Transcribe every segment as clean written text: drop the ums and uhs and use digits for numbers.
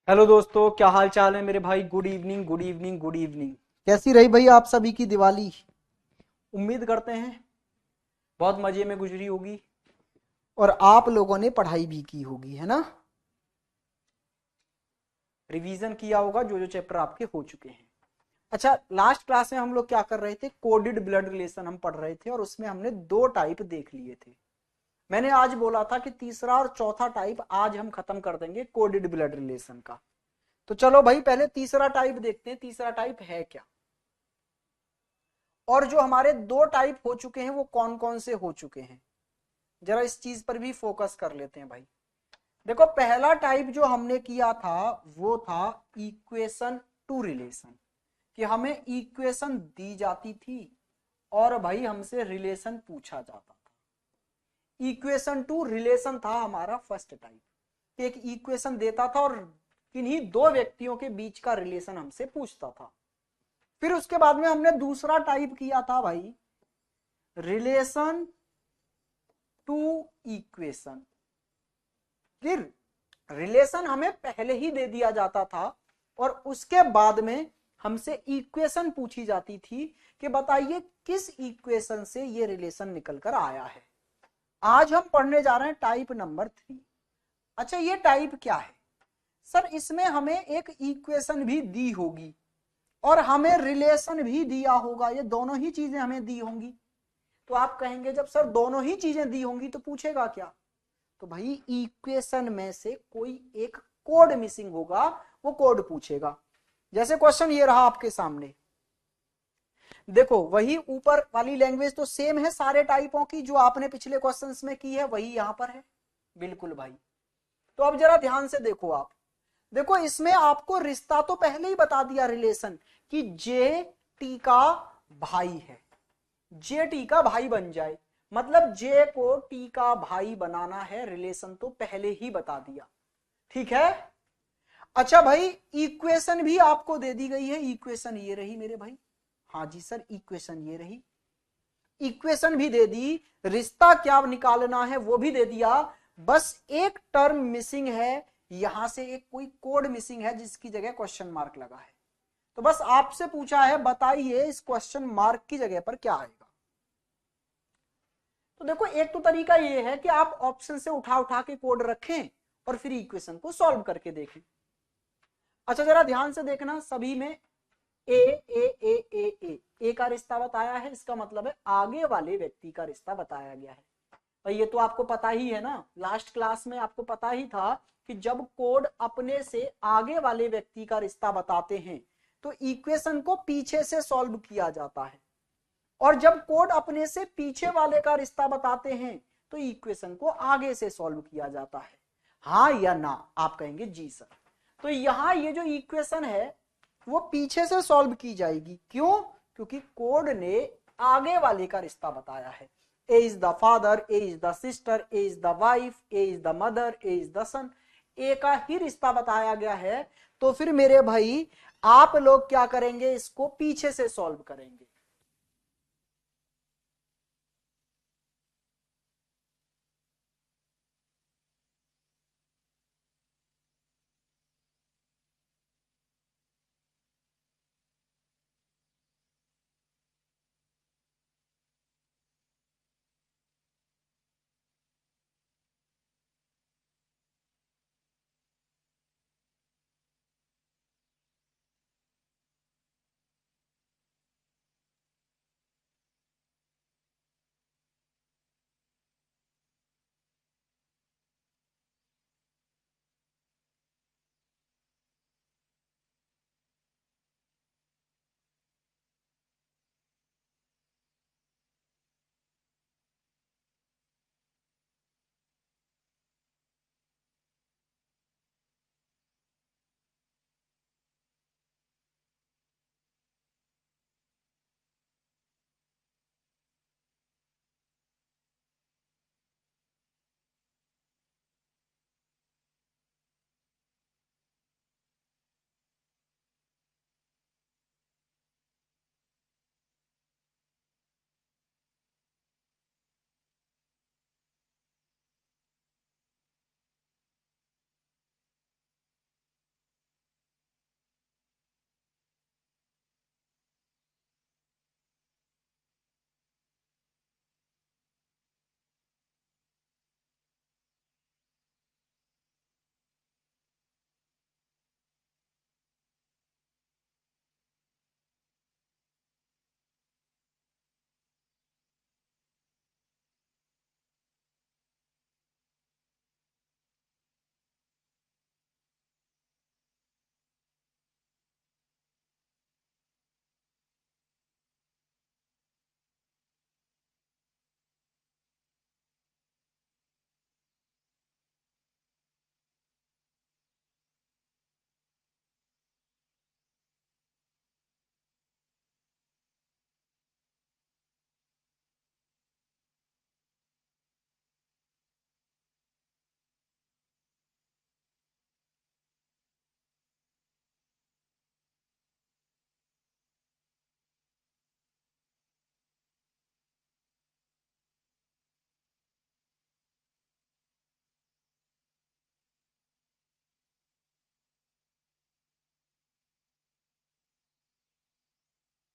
Hello दोस्तों, क्या हाल चाल है मेरे भाई। Good evening, good evening, good evening. कैसी रही भाई आप सभी की दिवाली। उम्मीद करते हैं बहुत मजे में गुजरी होगी। और आप लोगों ने पढ़ाई भी की होगी, है ना। रिवीजन किया होगा जो जो चैप्टर आपके हो चुके हैं। अच्छा, लास्ट क्लास में हम लोग क्या कर रहे थे, कोडेड ब्लड रिलेशन हम पढ़ रहे थे और उसमें हमने दो टाइप देख लिए थे। मैंने आज बोला था कि तीसरा और चौथा टाइप आज हम खत्म कर देंगे कोडेड ब्लड रिलेशन का। तो चलो भाई, पहले तीसरा टाइप देखते हैं, तीसरा टाइप है क्या। और जो हमारे दो टाइप हो चुके हैं वो कौन कौन से हो चुके हैं, जरा इस चीज पर भी फोकस कर लेते हैं भाई। देखो, पहला टाइप जो हमने किया था वो था इक्वेशन टू रिलेशन, कि हमें इक्वेशन दी जाती थी और भाई हमसे रिलेशन पूछा जाता था। इक्वेशन टू रिलेशन था हमारा फर्स्ट टाइप। एक इक्वेशन देता था और किन्हीं दो व्यक्तियों के बीच का रिलेशन हमसे पूछता था। फिर उसके बाद में हमने दूसरा टाइप किया था भाई, रिलेशन टू इक्वेशन। फिर रिलेशन हमें पहले ही दे दिया जाता था और उसके बाद में हमसे इक्वेशन पूछी जाती थी कि बताइए किस इक्वेशन से ये रिलेशन निकल कर आया है। आज हम पढ़ने जा रहे हैं टाइप नंबर 3। अच्छा, ये टाइप क्या है सर? इसमें हमें एक इक्वेशन भी दी होगी और हमें रिलेशन भी दिया होगा, ये दोनों ही चीजें हमें दी होंगी। तो आप कहेंगे जब सर दोनों ही चीजें दी होंगी तो पूछेगा क्या? तो भाई इक्वेशन में से कोई एक कोड मिसिंग होगा, वो कोड पूछेगा। जैसे क्वेश्चन ये रहा आपके सामने, देखो वही ऊपर वाली लैंग्वेज तो सेम है सारे टाइपों की, जो आपने पिछले क्वेश्चंस में की है वही यहां पर है। बिल्कुल भाई। तो अब जरा ध्यान से देखो आप। देखो, इसमें आपको रिश्ता तो पहले ही बता दिया रिलेशन, कि जे टी का भाई है। जे टी का भाई बन जाए, मतलब जे को टी का भाई बनाना है, रिलेशन तो पहले ही बता दिया। ठीक है। अच्छा भाई, इक्वेशन भी आपको दे दी गई है, इक्वेशन ये रही मेरे भाई। हाँ जी सर, इक्वेशन ये रही। इक्वेशन भी दे दी, रिश्ता क्या निकालना है वो भी दे दिया। बस एक टर्म मिसिंग है, यहां से एक कोई कोड मिसिंग है जिसकी जगह क्वेश्चन मार्क लगा है। तो बस आपसे पूछा है, बताइए इस क्वेश्चन मार्क की जगह पर क्या आएगा। तो देखो, एक तो तरीका ये है कि आप ऑप्शन से उठा उठा के कोड रखें और फिर इक्वेशन को सॉल्व करके देखें। अच्छा, जरा ध्यान से देखना, सभी में ए ए ए ए ए ए का रिश्ता बताया है, इसका मतलब है आगे वाले व्यक्ति का रिश्ता बताया गया है। और ये तो आपको पता ही है ना, लास्ट क्लास में आपको पता ही था कि जब कोड अपने से आगे वाले व्यक्ति का रिश्ता बताते हैं तो इक्वेशन को पीछे से सॉल्व किया जाता है, और जब कोड अपने से पीछे वाले का रिश्ता बताते हैं तो इक्वेशन को आगे से सॉल्व किया जाता है। हाँ या ना? आप कहेंगे जी सर। तो यहां ये जो इक्वेशन है वो पीछे से सॉल्व की जाएगी। क्यों? क्योंकि कोड ने आगे वाले का रिश्ता बताया है। A is the father, A is the sister, A is the wife, A is the mother, A is the son. A का ही रिश्ता बताया गया है। तो फिर मेरे भाई, आप लोग क्या करेंगे, इसको पीछे से सॉल्व करेंगे।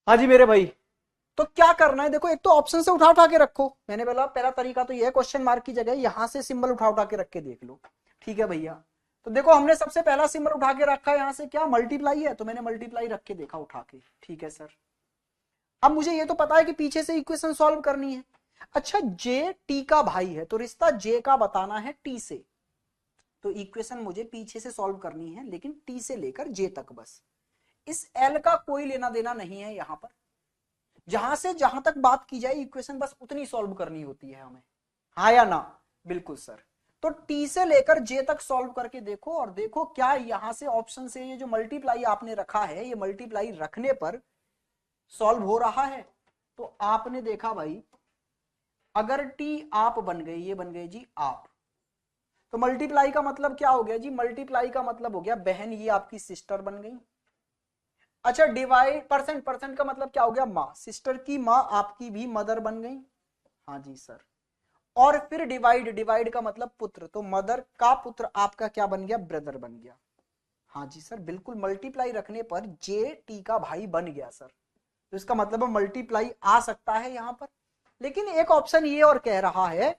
हाँ जी मेरे भाई। तो क्या करना है, देखो एक तो ऑप्शन से उठा उठा के रखो, मैंने बोला पहला तरीका तो ये है, क्वेश्चन मार्क की जगह यहां से सिंबल उठा उठा के रख के देख लो। ठीक है भैया, तो देखो हमने सबसे पहला सिंबल उठा के रखा है यहां से, क्या मल्टीप्लाई है, तो मैंने मल्टीप्लाई रख के देखा उठा के। ठीक है सर, अब मुझे ये तो पता है कि पीछे से इक्वेशन सॉल्व करनी है। अच्छा, जे टी का भाई है तो रिश्ता जे का बताना है टी से, तो इक्वेशन मुझे पीछे से सॉल्व करनी है लेकिन टी से लेकर जे तक बस। इस एल का कोई लेना देना नहीं है यहां पर, जहां से जहां तक बात की जाए इक्वेशन बस उतनी सॉल्व करनी होती है हमें, हाँ या ना। बिल्कुल सर, तो टी से लेकर जे तक सॉल्व करके देखो और देखो क्या यहां से ऑप्शन से ये जो मल्टीप्लाई आपने रखा है ये मल्टीप्लाई रखने पर सॉल्व हो रहा है। तो आपने देखा भाई, अगर टी आप बन गए, ये बन गए जी आप, तो मल्टीप्लाई का मतलब क्या हो गया जी, मल्टीप्लाई का मतलब हो गया बहन ये आपकी सिस्टर बन गई। अच्छा, डिवाइड परसेंट, परसेंट का मतलब क्या हो गया, माँ, सिस्टर की माँ आपकी भी मदर बन गई। हाँ जी सर, और फिर डिवाइड, डिवाइड का मतलब पुत्र, तो मदर का पुत्र आपका क्या बन गया, ब्रदर बन गया। हाँ जी सर बिल्कुल, मल्टीप्लाई रखने पर जे टी का भाई बन गया सर, तो इसका मतलब मल्टीप्लाई आ सकता है यहां पर। लेकिन एक ऑप्शन ये और कह रहा है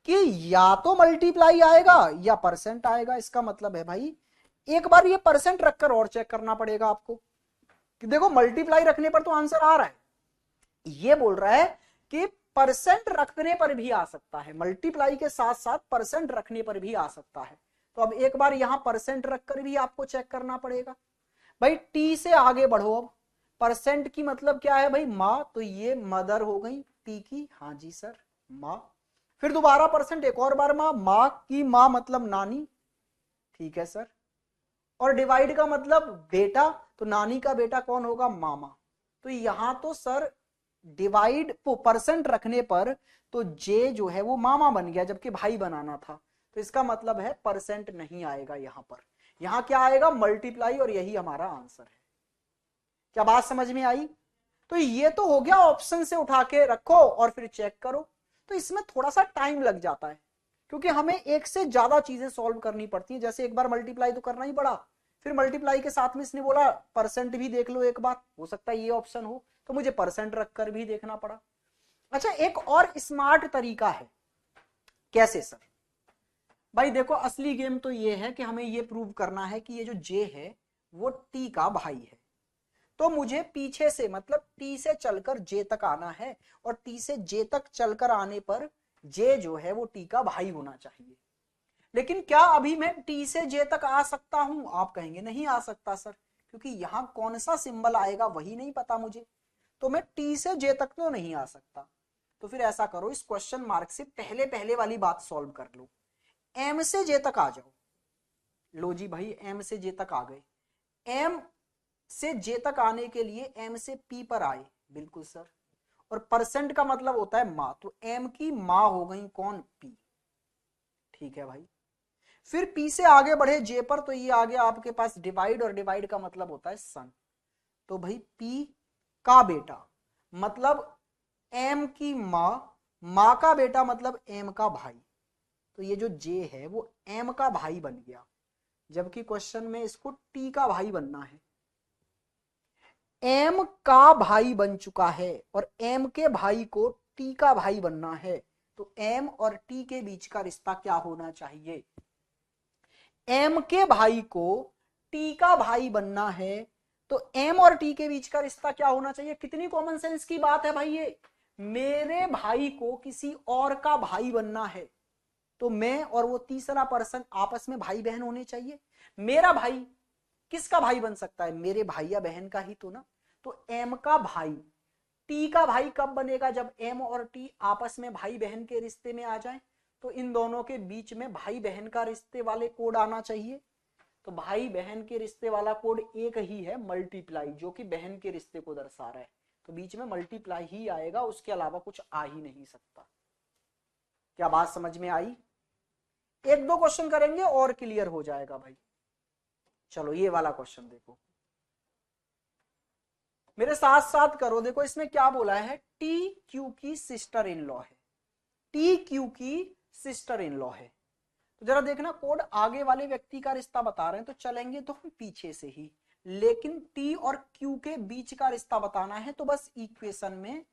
कि या तो मल्टीप्लाई आएगा या परसेंट आएगा, इसका मतलब है भाई एक बार ये परसेंट रखकर और चेक करना पड़ेगा आपको कि देखो मल्टीप्लाई रखने पर तो आंसर आ रहा है, ये बोल रहा है कि परसेंट रखने पर भी आ सकता है, मल्टीप्लाई के साथ साथ परसेंट रखने पर भी आ सकता है। तो अब एक बार यहां परसेंट रखकर भी आपको चेक करना पड़ेगा। भाई टी से आगे बढ़ो, अब परसेंट की मतलब क्या है भाई, माँ, तो ये मदर हो गई टी की, हाँ जी सर माँ, फिर दोबारा परसेंट एक और बार माँ, माँ की माँ मतलब नानी, ठीक है सर, और डिवाइड का मतलब बेटा, तो नानी का बेटा कौन होगा, मामा। तो यहां तो सर डिवाइड परसेंट रखने पर तो जे जो है वो मामा बन गया जबकि भाई बनाना था, तो इसका मतलब है परसेंट नहीं आएगा यहां पर, यहां क्या आएगा, मल्टीप्लाई, और यही हमारा आंसर है। क्या बात समझ में आई। तो ये तो हो गया ऑप्शन से उठा के रखो और फिर चेक करो, तो इसमें थोड़ा सा टाइम लग जाता है क्योंकि हमें एक से ज्यादा चीजें सॉल्व करनी पड़ती हैं, जैसे एक बार मल्टीप्लाई तो करना ही पड़ा, फिर मल्टीप्लाई के साथ में इसने बोला परसेंट भी देख लो एक बार, हो सकता है ये ऑप्शन हो, तो मुझे परसेंट रखकर भी देखना पड़ा। अच्छा, एक और स्मार्ट तरीका है, कैसे सर, भाई देखो असली गेम तो ये है कि हमें ये प्रूव करना है कि ये जो जे है वो टी का भाई है, तो मुझे पीछे से मतलब टी से चलकर जे तक आना है, और टी से जे तक चलकर आने पर जे जो है वो टी का भाई होना चाहिए। लेकिन क्या अभी मैं टी से जे तक आ सकता हूं, आप कहेंगे नहीं आ सकता सर, क्योंकि यहां कौन सा सिंबल आएगा वही नहीं पता मुझे, तो मैं टी से जे तक तो नहीं आ सकता। तो फिर ऐसा करो, इस क्वेश्चन मार्क से पहले पहले वाली बात सॉल्व कर लो, एम से जे तक आ जाओ। लो जी भाई, एम से जे तक आ गए, एम से जे तक आने के लिए एम से पी पर आए, बिल्कुल सर, और परसेंट का मतलब होता है माँ, तो एम की माँ हो गई कौन, पी, ठीक है भाई। फिर पी से आगे बढ़े जे पर, तो ये आ गया आपके पास डिवाइड, और डिवाइड का मतलब होता है सन, तो भाई पी का बेटा मतलब एम की माँ, माँ का बेटा मतलब एम का भाई, तो ये जो जे है वो एम का भाई बन गया, जबकि क्वेश्चन में इसको टी का भाई बनना है। एम का भाई बन चुका है और एम के भाई को टी का भाई बनना है, तो एम और टी के बीच का रिश्ता क्या होना चाहिए, एम के भाई को टी का भाई बनना है, तो एम और टी के बीच का रिश्ता क्या होना चाहिए, कितनी कॉमन सेंस की बात है भाई ये, मेरे भाई को किसी और का भाई बनना है, तो मैं और वो तीसरा पर्सन आपस में भाई बहन होने चाहिए। मेरा भाई किसका भाई बन सकता है, मेरे भाई या बहन का ही तो ना, तो एम का भाई टी का भाई कब बनेगा, जब एम और टी आपस में भाई बहन के रिश्ते में आ जाए, तो इन दोनों के बीच में भाई बहन का रिश्ते वाले कोड आना चाहिए, तो भाई बहन के रिश्ते वाला कोड एक ही है, मल्टीप्लाई, जो कि बहन के रिश्ते को दर्शा रहा है, तो बीच में मल्टीप्लाई ही आएगा, उसके अलावा कुछ आ ही नहीं सकता। क्या बात समझ में आई, एक दो क्वेश्चन करेंगे और क्लियर हो जाएगा भाई। चलो ये वाला क्वेश्चन देखो, मेरे साथ साथ करो, देखो इसमें क्या बोला है, टी क्यू की सिस्टर इन लॉ है, टी क्यू की सिस्टर इन लॉ है, तो जरा देखना कोड आगे वाले व्यक्ति का रिश्ता बता रहे हैं तो चलेंगे तो हम पीछे से ही, लेकिन टी और क्यू के बीच का रिश्ता बताना है, तो बस इक्वेशन में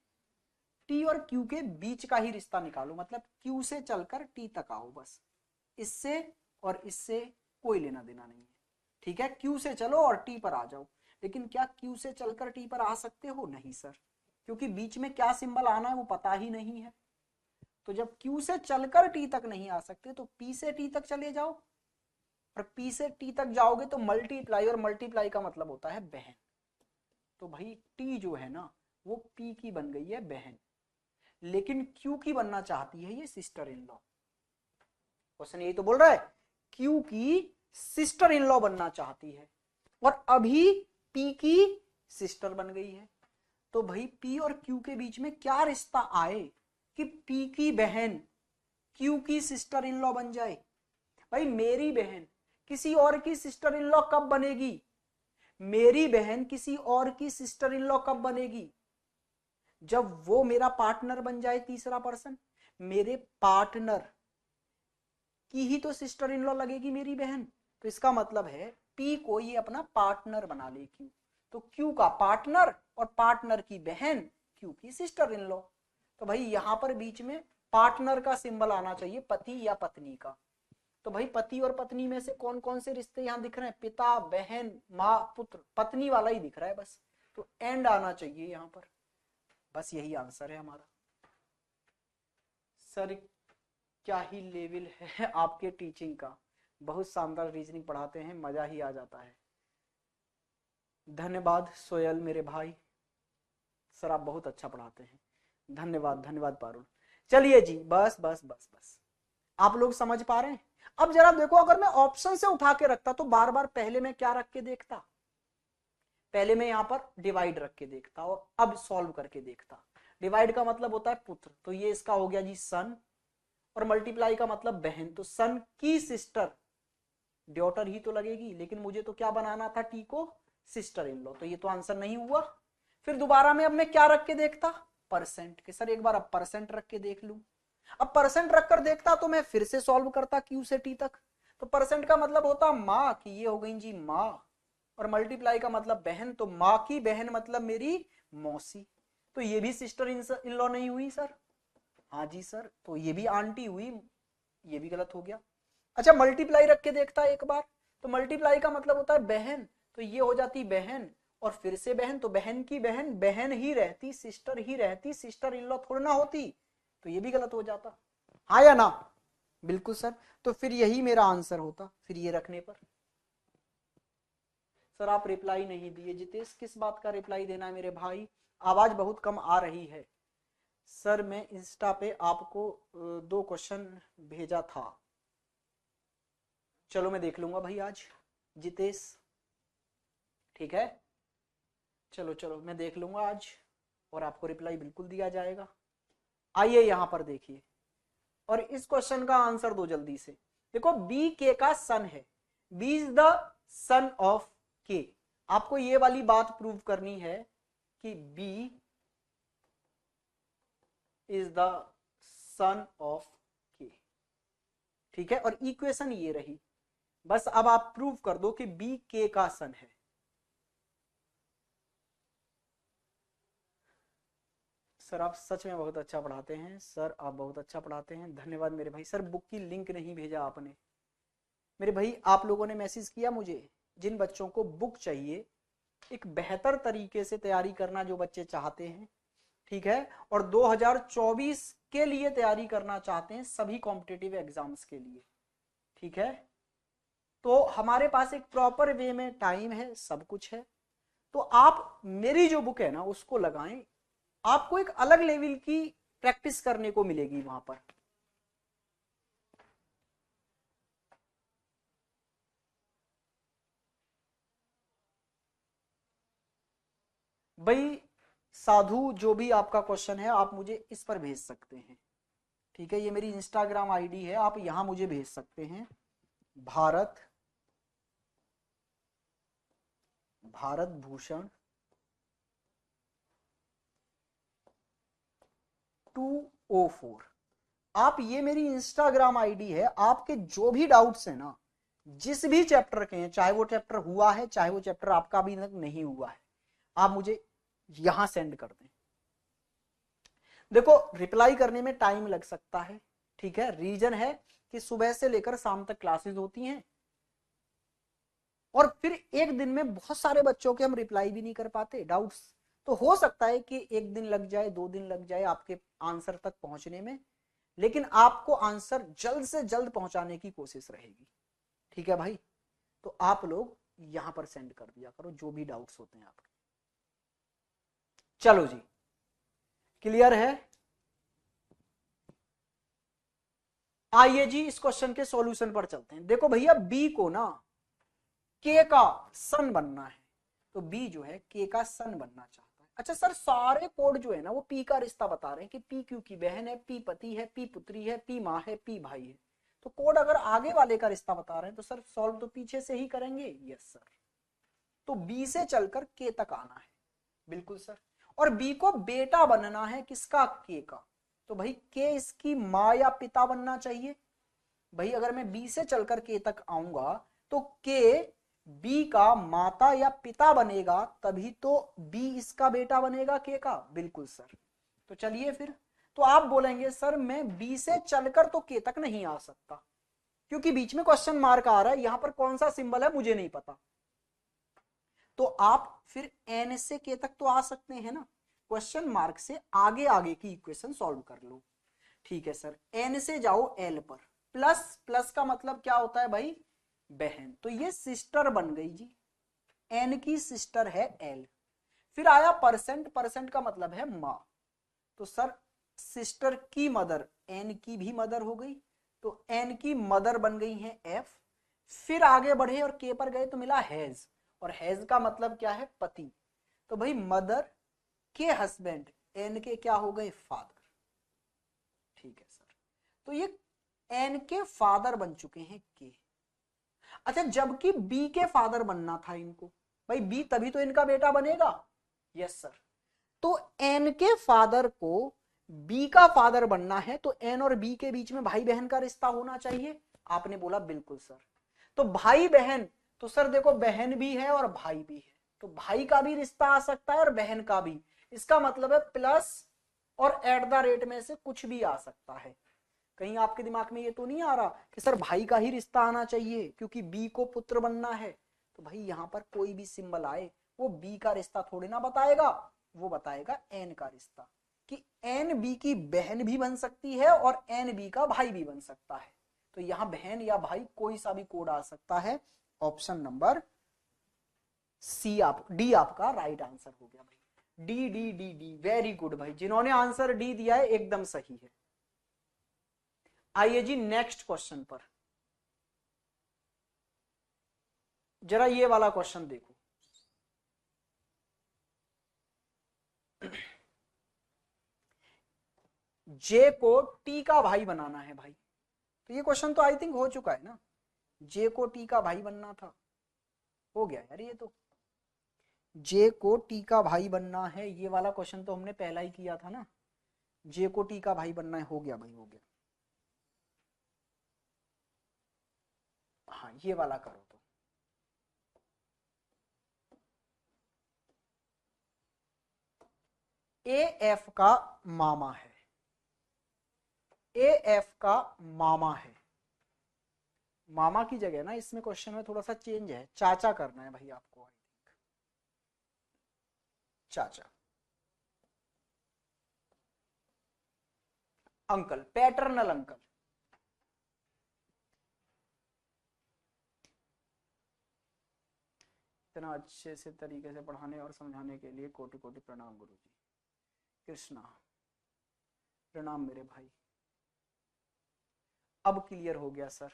टी और क्यू के बीच का ही रिश्ता निकालो, मतलब क्यू से चलकर टी तक आओ, बस इससे और इससे कोई लेना देना नहीं है। ठीक है, क्यू से चलो और टी पर आ जाओ। लेकिन क्या क्यू से चलकर टी पर आ सकते हो? नहीं सर, क्योंकि बीच में क्या सिंबल आना है वो पता ही नहीं है। तो जब क्यू से चलकर टी तक नहीं आ सकते तो पी से टी तक चले जाओ, और पी से टी तक जाओगे तो मल्टीप्लाई, और मल्टीप्लाई का मतलब होता है बहन। तो भाई टी जो है ना वो पी की बन गई है बहन, लेकिन क्यू की बनना चाहती है ये सिस्टर इन लॉ। क्वेश्चन यही तो बोल रहा है, क्यू की सिस्टर इन लॉ बनना चाहती है, और अभी पी की सिस्टर बन गई है। तो भाई पी और क्यू के बीच में क्या रिश्ता आए कि पी की बहन क्यू की सिस्टर इन लॉ बन जाए? भाई मेरी बहन किसी और की सिस्टर इन लॉ कब बनेगी? मेरी बहन किसी और की सिस्टर इन लॉ कब बनेगी? जब वो मेरा पार्टनर बन जाए, तीसरा पर्सन। मेरे पार्टनर की ही तो सिस्टर इन लॉ लगेगी मेरी बहन। तो इसका मतलब है पी को ये अपना पार्टनर बना ले क्यू, तो क्यू का पार्टनर और पार्टनर की बहन क्यू की सिस्टर इन लॉ। तो भाई यहां पर बीच में पार्टनर का सिंबल आना चाहिए, पति या पत्नी का। तो भाई पति और पत्नी में से कौन कौन से रिश्ते यहां दिख रहे हैं? पिता, बहन, माँ, पुत्र, पत्नी वाला ही दिख रहा है बस। तो एंड आना चाहिए यहां पर, बस यही आंसर है हमारा। सर क्या ही लेवल है आपके टीचिंग का, बहुत शानदार रीजनिंग पढ़ाते हैं, मजा ही आ जाता है। धन्यवाद सोयल मेरे भाई, सर आप बहुत अच्छा पढ़ाते हैं, धन्यवाद धन्यवाद पारुल। चलिए जी, बस बस बस बस, आप लोग समझ पा रहे हैं? अब जरा देखो, अगर मैं ऑप्शन से उठा के रखता तो बार बार पहले मैं क्या रख के देखता? पहले मैं यहाँ पर डिवाइड रख के देखता और अब सॉल्व करके देखता। डिवाइड का मतलब होता है पुत्र, तो ये इसका हो गया जी सन, और मल्टीप्लाई का मतलब बहन, तो सन की सिस्टर डॉटर ही तो लगेगी, लेकिन मुझे तो क्या बनाना था? टी को सिस्टर इन लॉ, तो ये तो आंसर नहीं हुआ। फिर दोबारा में अब मैं क्या रख के देखता? परसेंट के। सर एक बार अब परसेंट रख के देख लूं। अब परसेंट रखकर देखता तो मैं फिर से सॉल्व करता क्यू से टी तक। तो परसेंट का मतलब होता माँ की, ये हो गई जी माँ, और मल्टीप्लाई का मतलब बहन, तो माँ की बहन मतलब मेरी मौसी। तो ये भी सिस्टर इन लॉ नहीं हुई सर? हाँ जी सर, तो ये भी आंटी हुई, ये भी गलत हो गया। अच्छा मल्टीप्लाई रख के देखता एक बार, तो मल्टीप्लाई का मतलब होता है बहन, तो ये हो जाती बहन और फिर से बहन, तो बहन की बहन बहन ही रहती, सिस्टर ही रहती, सिस्टर इन लॉ थोड़ी ना होती, तो ये भी गलत हो जाता। हाँ या ना? बिल्कुल सर, तो फिर यही मेरा आंसर होता फिर ये रखने पर। सर आप रिप्लाई नहीं दिए जितेश, किस बात का रिप्लाई देना है मेरे भाई? आवाज बहुत कम आ रही है। सर मैं इंस्टा पे आपको 2 क्वेश्चन भेजा था, चलो मैं देख लूंगा भाई आज जितेश, ठीक है? चलो चलो मैं देख लूंगा आज और आपको रिप्लाई बिल्कुल दिया जाएगा। आइए यहां पर देखिए, और इस क्वेश्चन का आंसर दो जल्दी से। देखो बी के का सन है, B is the son of K. आपको ये वाली बात प्रूव करनी है कि B is the son of K, ठीक है? और इक्वेशन ये रही, बस अब आप प्रूव कर दो कि बी के का सन है। सर आप सच में बहुत अच्छा पढ़ाते हैं, सर आप बहुत अच्छा पढ़ाते हैं, धन्यवाद मेरे भाई। सर बुक की लिंक नहीं भेजा आपने मेरे भाई, आप लोगों ने मैसेज किया मुझे, जिन बच्चों को बुक चाहिए, एक बेहतर तरीके से तैयारी करना जो बच्चे चाहते हैं, ठीक है, और 2024 के लिए तैयारी करना चाहते हैं सभी कॉम्पिटिटिव एग्जाम्स के लिए, ठीक है, तो हमारे पास एक प्रॉपर वे में टाइम है, सब कुछ है। तो आप मेरी जो बुक है ना उसको लगाएं, आपको एक अलग लेवल की प्रैक्टिस करने को मिलेगी वहां पर। भाई साधु जो भी आपका क्वेश्चन है आप मुझे इस पर भेज सकते हैं, ठीक है? ये मेरी इंस्टाग्राम आईडी है, आप यहां मुझे भेज सकते हैं। भारत भूषण 204, आप ये मेरी इंस्टाग्राम आईडी है, आपके जो भी डाउट्स है ना जिस भी चैप्टर के हैं, चाहे वो चैप्टर हुआ है चाहे वो चैप्टर आपका अभी तक नहीं हुआ है, आप मुझे यहां सेंड कर दें। देखो रिप्लाई करने में टाइम लग सकता है, ठीक है, रीजन है कि सुबह से लेकर शाम तक क्लासेस होती हैं और फिर एक दिन में बहुत सारे बच्चों के हम रिप्लाई भी नहीं कर पाते डाउट्स, तो हो सकता है कि एक दिन लग जाए, 2 दिन लग जाए आपके आंसर तक पहुंचने में, लेकिन आपको आंसर जल्द से जल्द पहुंचाने की कोशिश रहेगी, ठीक है भाई। तो आप लोग यहां पर सेंड कर दिया करो जो भी डाउट्स होते हैं आपके। चलो जी, क्लियर है। आइए जी इस क्वेश्चन के सॉल्यूशन पर चलते हैं। देखो भैया बी को ना के का सन बनना है, तो बी जो है के का सन बनना चाहता है। अच्छा सर सारे कोड जो है ना वो पी का रिश्ता बता रहे हैं कि पी क्यू की बहन है, पी पति है, पी पुत्री है, पी माँ है, पी भाई है। तो कोड अगर आगे वाले का रिश्ता बता रहे हैं तो सर सॉल्व तो पीछे से ही करेंगे। यस सर, तो बी से चलकर के तक आना है, बिल्कुल सर। और बी को बेटा बनना है किसका, के का, तो भाई के इसकी माँ या पिता बनना चाहिए। भाई अगर मैं बी से चलकर के तक आऊंगा तो के बी का माता या पिता बनेगा, तभी तो बी इसका बेटा बनेगा के का, बिल्कुल सर। तो चलिए फिर, तो आप बोलेंगे सर मैं बी से चलकर तो के तक नहीं आ सकता, क्योंकि बीच में क्वेश्चन मार्क आ रहा है, यहां पर कौन सा सिंबल है मुझे नहीं पता। तो आप फिर एन से के तक तो आ सकते हैं ना, क्वेश्चन मार्क से आगे आगे की इक्वेशन सॉल्व कर लो। ठीक है सर, एन से जाओ एल पर, प्लस प्लस का मतलब क्या होता है भाई, बहन, तो ये सिस्टर बन गई जी, एन की सिस्टर है एल। फिर आया परसेंट, परसेंट का मतलब है माँ, तो सर सिस्टर की मदर एन की भी मदर हो गई, तो एन की मदर बन गई है एफ। फिर आगे बढ़े और के पर गए तो मिला हैज, और हैज का मतलब क्या है, पति, तो भाई मदर के हस्बैंड एन के क्या हो गए, फादर। ठीक है सर, तो ये एन के फादर बन चुके हैं के। अच्छा जबकि बी के फादर बनना था इनको, भाई बी तभी तो इनका बेटा बनेगा। यस सर, तो एन के फादर को बी का फादर बनना है, तो एन और बी के बीच में भाई बहन का रिश्ता होना चाहिए। आपने बोला बिल्कुल सर, तो भाई बहन, तो सर देखो बहन भी है और भाई भी है, तो भाई का भी रिश्ता आ सकता है और बहन का भी। इसका मतलब है प्लस और एट द रेट में से कुछ भी आ सकता है। कहीं आपके दिमाग में ये तो नहीं आ रहा कि सर भाई का ही रिश्ता आना चाहिए क्योंकि बी को पुत्र बनना है, तो भाई यहां पर कोई भी सिंबल आए वो बी का रिश्ता थोड़ी ना बताएगा, वो बताएगा एन का रिश्ता, कि एन बी की बहन भी बन सकती है और एन बी का भाई भी बन सकता है। तो यहां बहन या भाई कोई सा भी कोड आ सकता है। ऑप्शन नंबर सी आप डी आपका राइट आंसर हो गया भाई, D D D D, very good भाई, जिन्होंने आंसर डी दिया है एकदम सही है। आइए जी नेक्स्ट क्वेश्चन पर, जरा ये वाला क्वेश्चन देखो। जे को टी का भाई बनाना है भाई, तो ये क्वेश्चन तो आई थिंक हो चुका है ना, जे को टी का भाई बनना था, हो गया यार ये तो, जे को टी का भाई बनना है, ये वाला क्वेश्चन तो हमने पहला ही किया था ना, जे को टी का भाई बनना है, हो गया भाई हो गया। हाँ ये वाला करो तो, ए एफ का मामा है, ए एफ का मामा है, मामा की जगह ना इसमें क्वेश्चन में थोड़ा सा चेंज है, चाचा करना है भाई आपको, चाचा, अंकल, पैटर्नल अंकल। इतना अच्छे से तरीके से पढ़ाने और समझाने के लिए कोटि कोटि प्रणाम गुरु जी। कृष्णा, प्रणाम मेरे भाई। अब क्लियर हो गया sir.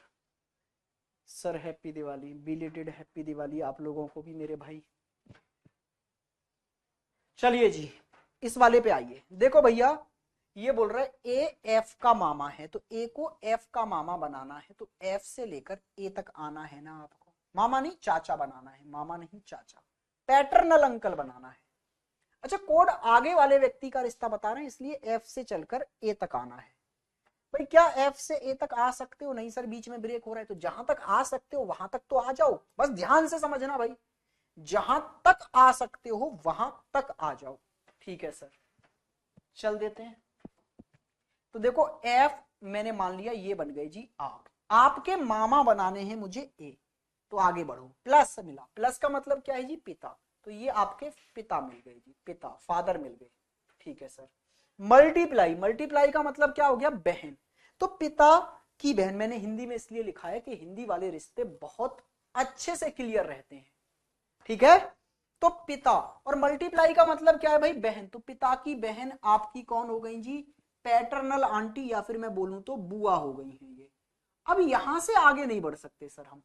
Sir happy Diwali, belated happy Diwali आप लोगों को भी मेरे भाई। चलिए जी इस वाले पे आइए, देखो भैया ये बोल रहा है ए एफ का मामा है, तो ए को एफ का मामा बनाना है, तो एफ से लेकर ए तक आना है ना आपको, मामा नहीं चाचा बनाना है, मामा नहीं चाचा, पैटर्नल अंकल बनाना है। अच्छा कोड आगे वाले व्यक्ति का रिश्ता बता रहे हैं, इसलिए एफ से चलकर ए तक आना है, भाई क्या एफ से ए तक आ सकते हो? नहीं सर, बीच में ब्रेक हो रहा है। तो जहां तक आ सकते हो वहां तक तो आ जाओ, बस ध्यान से समझना भाई, जहां तक आ सकते हो वहां तक आ जाओ। ठीक है सर, चल देते हैं। तो देखो एफ मैंने मान लिया ये बन गए जी आप, आपके मामा बनाने हैं मुझे ए, तो आगे बढ़ो। प्लस मिला, प्लस का मतलब क्या है जी पिता, तो ये आपके पिता मिल गए जी, पिता फादर मिल गए। ठीक है सर। मल्टीप्लाई, मल्टीप्लाई का मतलब क्या हो गया? बहन। तो पिता की बहन, मैंने हिंदी में इसलिए लिखा है कि हिंदी वाले रिश्ते बहुत अच्छे से क्लियर रहते हैं। ठीक है, तो पिता, और मल्टीप्लाई का मतलब क्या है भाई? बहन। तो पिता की बहन आपकी कौन हो गई जी? पैटर्नल आंटी, या फिर मैं बोलूं तो बुआ हो गई है ये। अब यहां से आगे नहीं बढ़ सकते सर हम,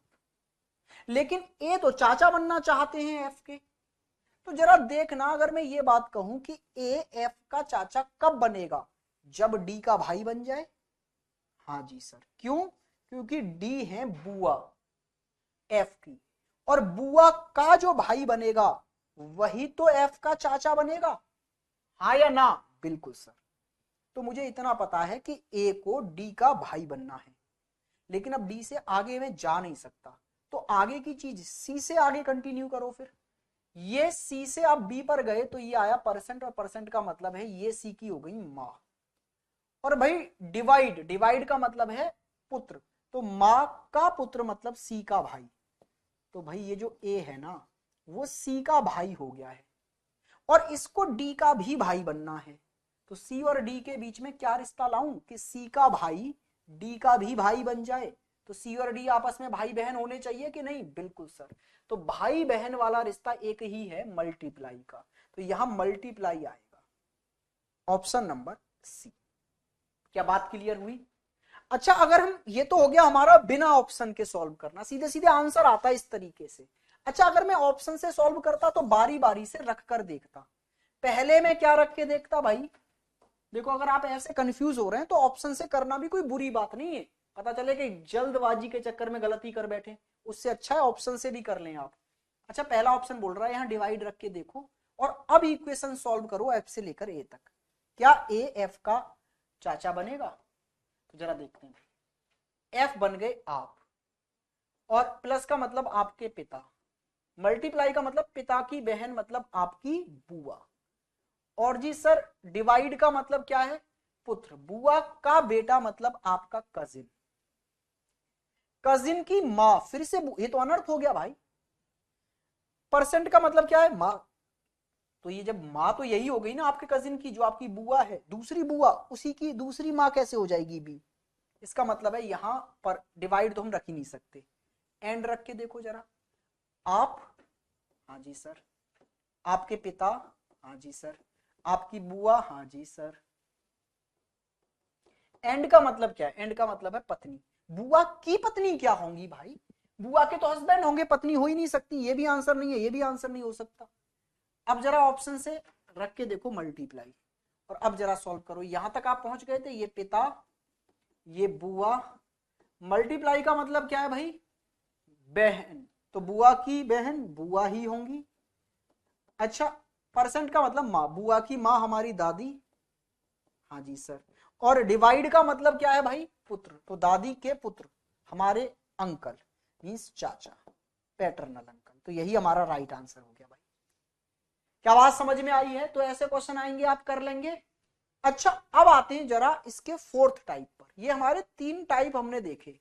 लेकिन ए तो चाचा बनना चाहते हैं एफ के। तो जरा देखना, अगर मैं ये बात कहूं कि ए एफ का चाचा कब बनेगा? जब डी का भाई बन जाए। हाँ जी सर, क्यों? क्योंकि डी है बुआ एफ की, और बुआ का जो भाई बनेगा वही तो एफ का चाचा बनेगा। हाँ या ना? बिल्कुल सर। तो मुझे इतना पता है कि ए को डी का भाई बनना है, लेकिन अब डी से आगे मैं जा नहीं सकता, तो आगे की चीज सी से आगे कंटिन्यू करो। फिर ये सी से आप बी पर गए तो ये आया परसेंट, और परसेंट का मतलब है ये सी की हो गई माँ। और भाई डिवाइड, डिवाइड का मतलब है पुत्र, तो माँ का पुत्र मतलब सी का भाई। तो भाई ये जो ए है ना वो सी का भाई हो गया है, और इसको डी का भी भाई बनना है। तो सी और डी के बीच में क्या रिश्ता लाऊं कि सी का भाई डी का भी भाई बन जाए? तो सी और डी आपस में भाई बहन होने चाहिए कि नहीं? बिल्कुल सर। तो भाई बहन वाला रिश्ता एक ही है, मल्टीप्लाई का, तो यहां मल्टीप्लाई आएगा, ऑप्शन नंबर सी। क्या बात क्लियर हुई? अच्छा, अगर हम, ये तो हो गया हमारा बिना ऑप्शन के सॉल्व करना, सीधे सीधे आंसर आता है इस तरीके से। अच्छा, अगर मैं ऑप्शन से सॉल्व करता तो बारी बारी से रख कर देखता। पहले मैं क्या रख के देखता भाई? देखो, अगर आप ऐसे कंफ्यूज हो रहे हैं तो ऑप्शन से करना भी कोई बुरी बात नहीं है, पता चले कि जल्दबाजी के चक्कर में गलती कर बैठे, उससे अच्छा है ऑप्शन से भी कर लें आप। अच्छा, पहला ऑप्शन बोल रहा है यहाँ डिवाइड रख के देखो, और अब इक्वेशन सॉल्व करो एफ से लेकर ए तक। क्या ए एफ का चाचा बनेगा? तो जरा देखते हैं। एफ बन गए आप, और प्लस का मतलब आपके पिता, मल्टीप्लाई का मतलब पिता की बहन मतलब आपकी बुआ, और जी सर डिवाइड का मतलब क्या है? पुत्र। बुआ का बेटा मतलब आपका कजिन, कजिन की मां फिर से, ये तो अनर्थ हो गया भाई। परसेंट का मतलब क्या है? मां। तो ये जब मां तो यही हो गई ना आपके कजिन की, जो आपकी बुआ है, दूसरी बुआ, उसी की दूसरी मां कैसे हो जाएगी बी? इसका मतलब है यहां पर डिवाइड तो हम रख ही नहीं सकते, एंड रख के देखो जरा। आप, हाँ जी सर, आपके पिता, हाँ जी सर, आपकी बुआ, हाँ जी सर। एंड का मतलब क्या है? एंड का मतलब है पत्नी। बुआ की पत्नी क्या होंगी भाई? बुआ के तो हस्बैंड होंगे, पत्नी हो ही नहीं सकती। ये भी आंसर नहीं है, ये भी आंसर नहीं हो सकता। अब जरा ऑप्शन से रख के देखो मल्टीप्लाई, और अब जरा सॉल्व करो। यहां तक आप पहुंच गए थे, ये पिता, ये बुआ, मल्टीप्लाई का मतलब क्या है भाई? बहन, तो बुआ की बहन बुआ ही होंगी। अच्छा, परसेंट का मतलब माँ, बुआ की माँ हमारी दादी, हाँ जी सर। और डिवाइड का मतलब क्या है भाई? पुत्र, तो दादी के पुत्र हमारे अंकल, मीन्स चाचा, पैटर्नल अंकल। तो यही हमारा राइट आंसर हो गया भाई। क्या बात समझ में आई है? तो ऐसे क्वेश्चन आएंगे आप कर लेंगे। अच्छा, अब आते हैं जरा इसके फोर्थ टाइप पर। ये हमारे 3 टाइप हमने देखे,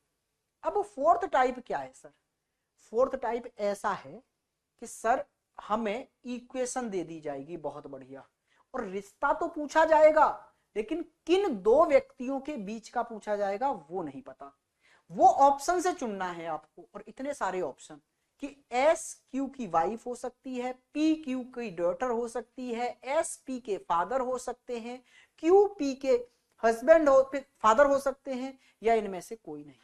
अब फोर्थ टाइप क्या है सर? फोर्थ टाइप ऐसा है कि सर हमें इक्वेशन दे दी जाएगी बहुत बढ़िया, और रिश्ता तो पूछा जाएगा, लेकिन किन 2 व्यक्तियों के बीच का पूछा जाएगा वो नहीं पता। वो ऑप्शन से चुनना है आपको, और इतने सारे ऑप्शन कि एस क्यू की वाइफ हो सकती है, पी क्यू की डॉटर हो सकती है, एस पी के फादर हो सकते हैं, क्यू पी के हस्बैंड हो, फादर हो सकते हैं, या इनमें से कोई नहीं।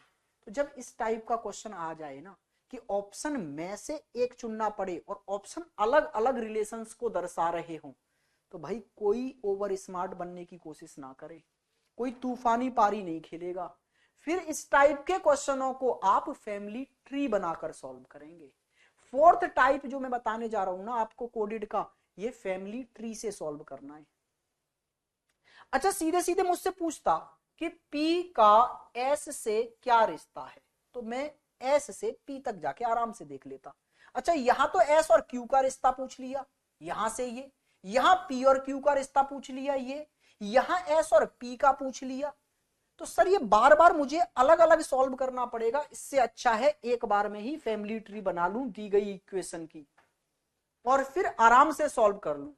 तो जब इस टाइप का क्वेश्चन आ जाए ना कि ऑप्शन में से एक चुनना पड़े, और ऑप्शन अलग अलग रिलेशंस को दर्शा रहे हों, तो भाई कोई ओवर स्मार्ट बनने की कोशिश ना करे, कोई तूफानी पारी नहीं खेलेगा। फिर इस टाइप के क्वेश्चनों को आप फैमिली ट्री बनाकर सॉल्व करेंगे। फोर्थ टाइप जो मैं बताने जा रहा हूं ना आपको कोडेड का, ये फैमिली ट्री से सॉल्व करना है। अच्छा, सीधे सीधे मुझसे पूछता कि P का S से क्या रिश्ता है, तो मैं S से P तक जाके आराम से देख लेता। अच्छा, यहां तो S और Q का रिश्ता पूछ लिया, यहां से ये, यहां P और Q का रिश्ता पूछ लिया, ये यहां S और P का पूछ लिया। तो सर ये बार बार मुझे अलग अलग सॉल्व करना पड़ेगा, इससे अच्छा है एक बार में ही फैमिली ट्री बना लूं दी गई इक्वेशन की और फिर आराम से सॉल्व कर लूं।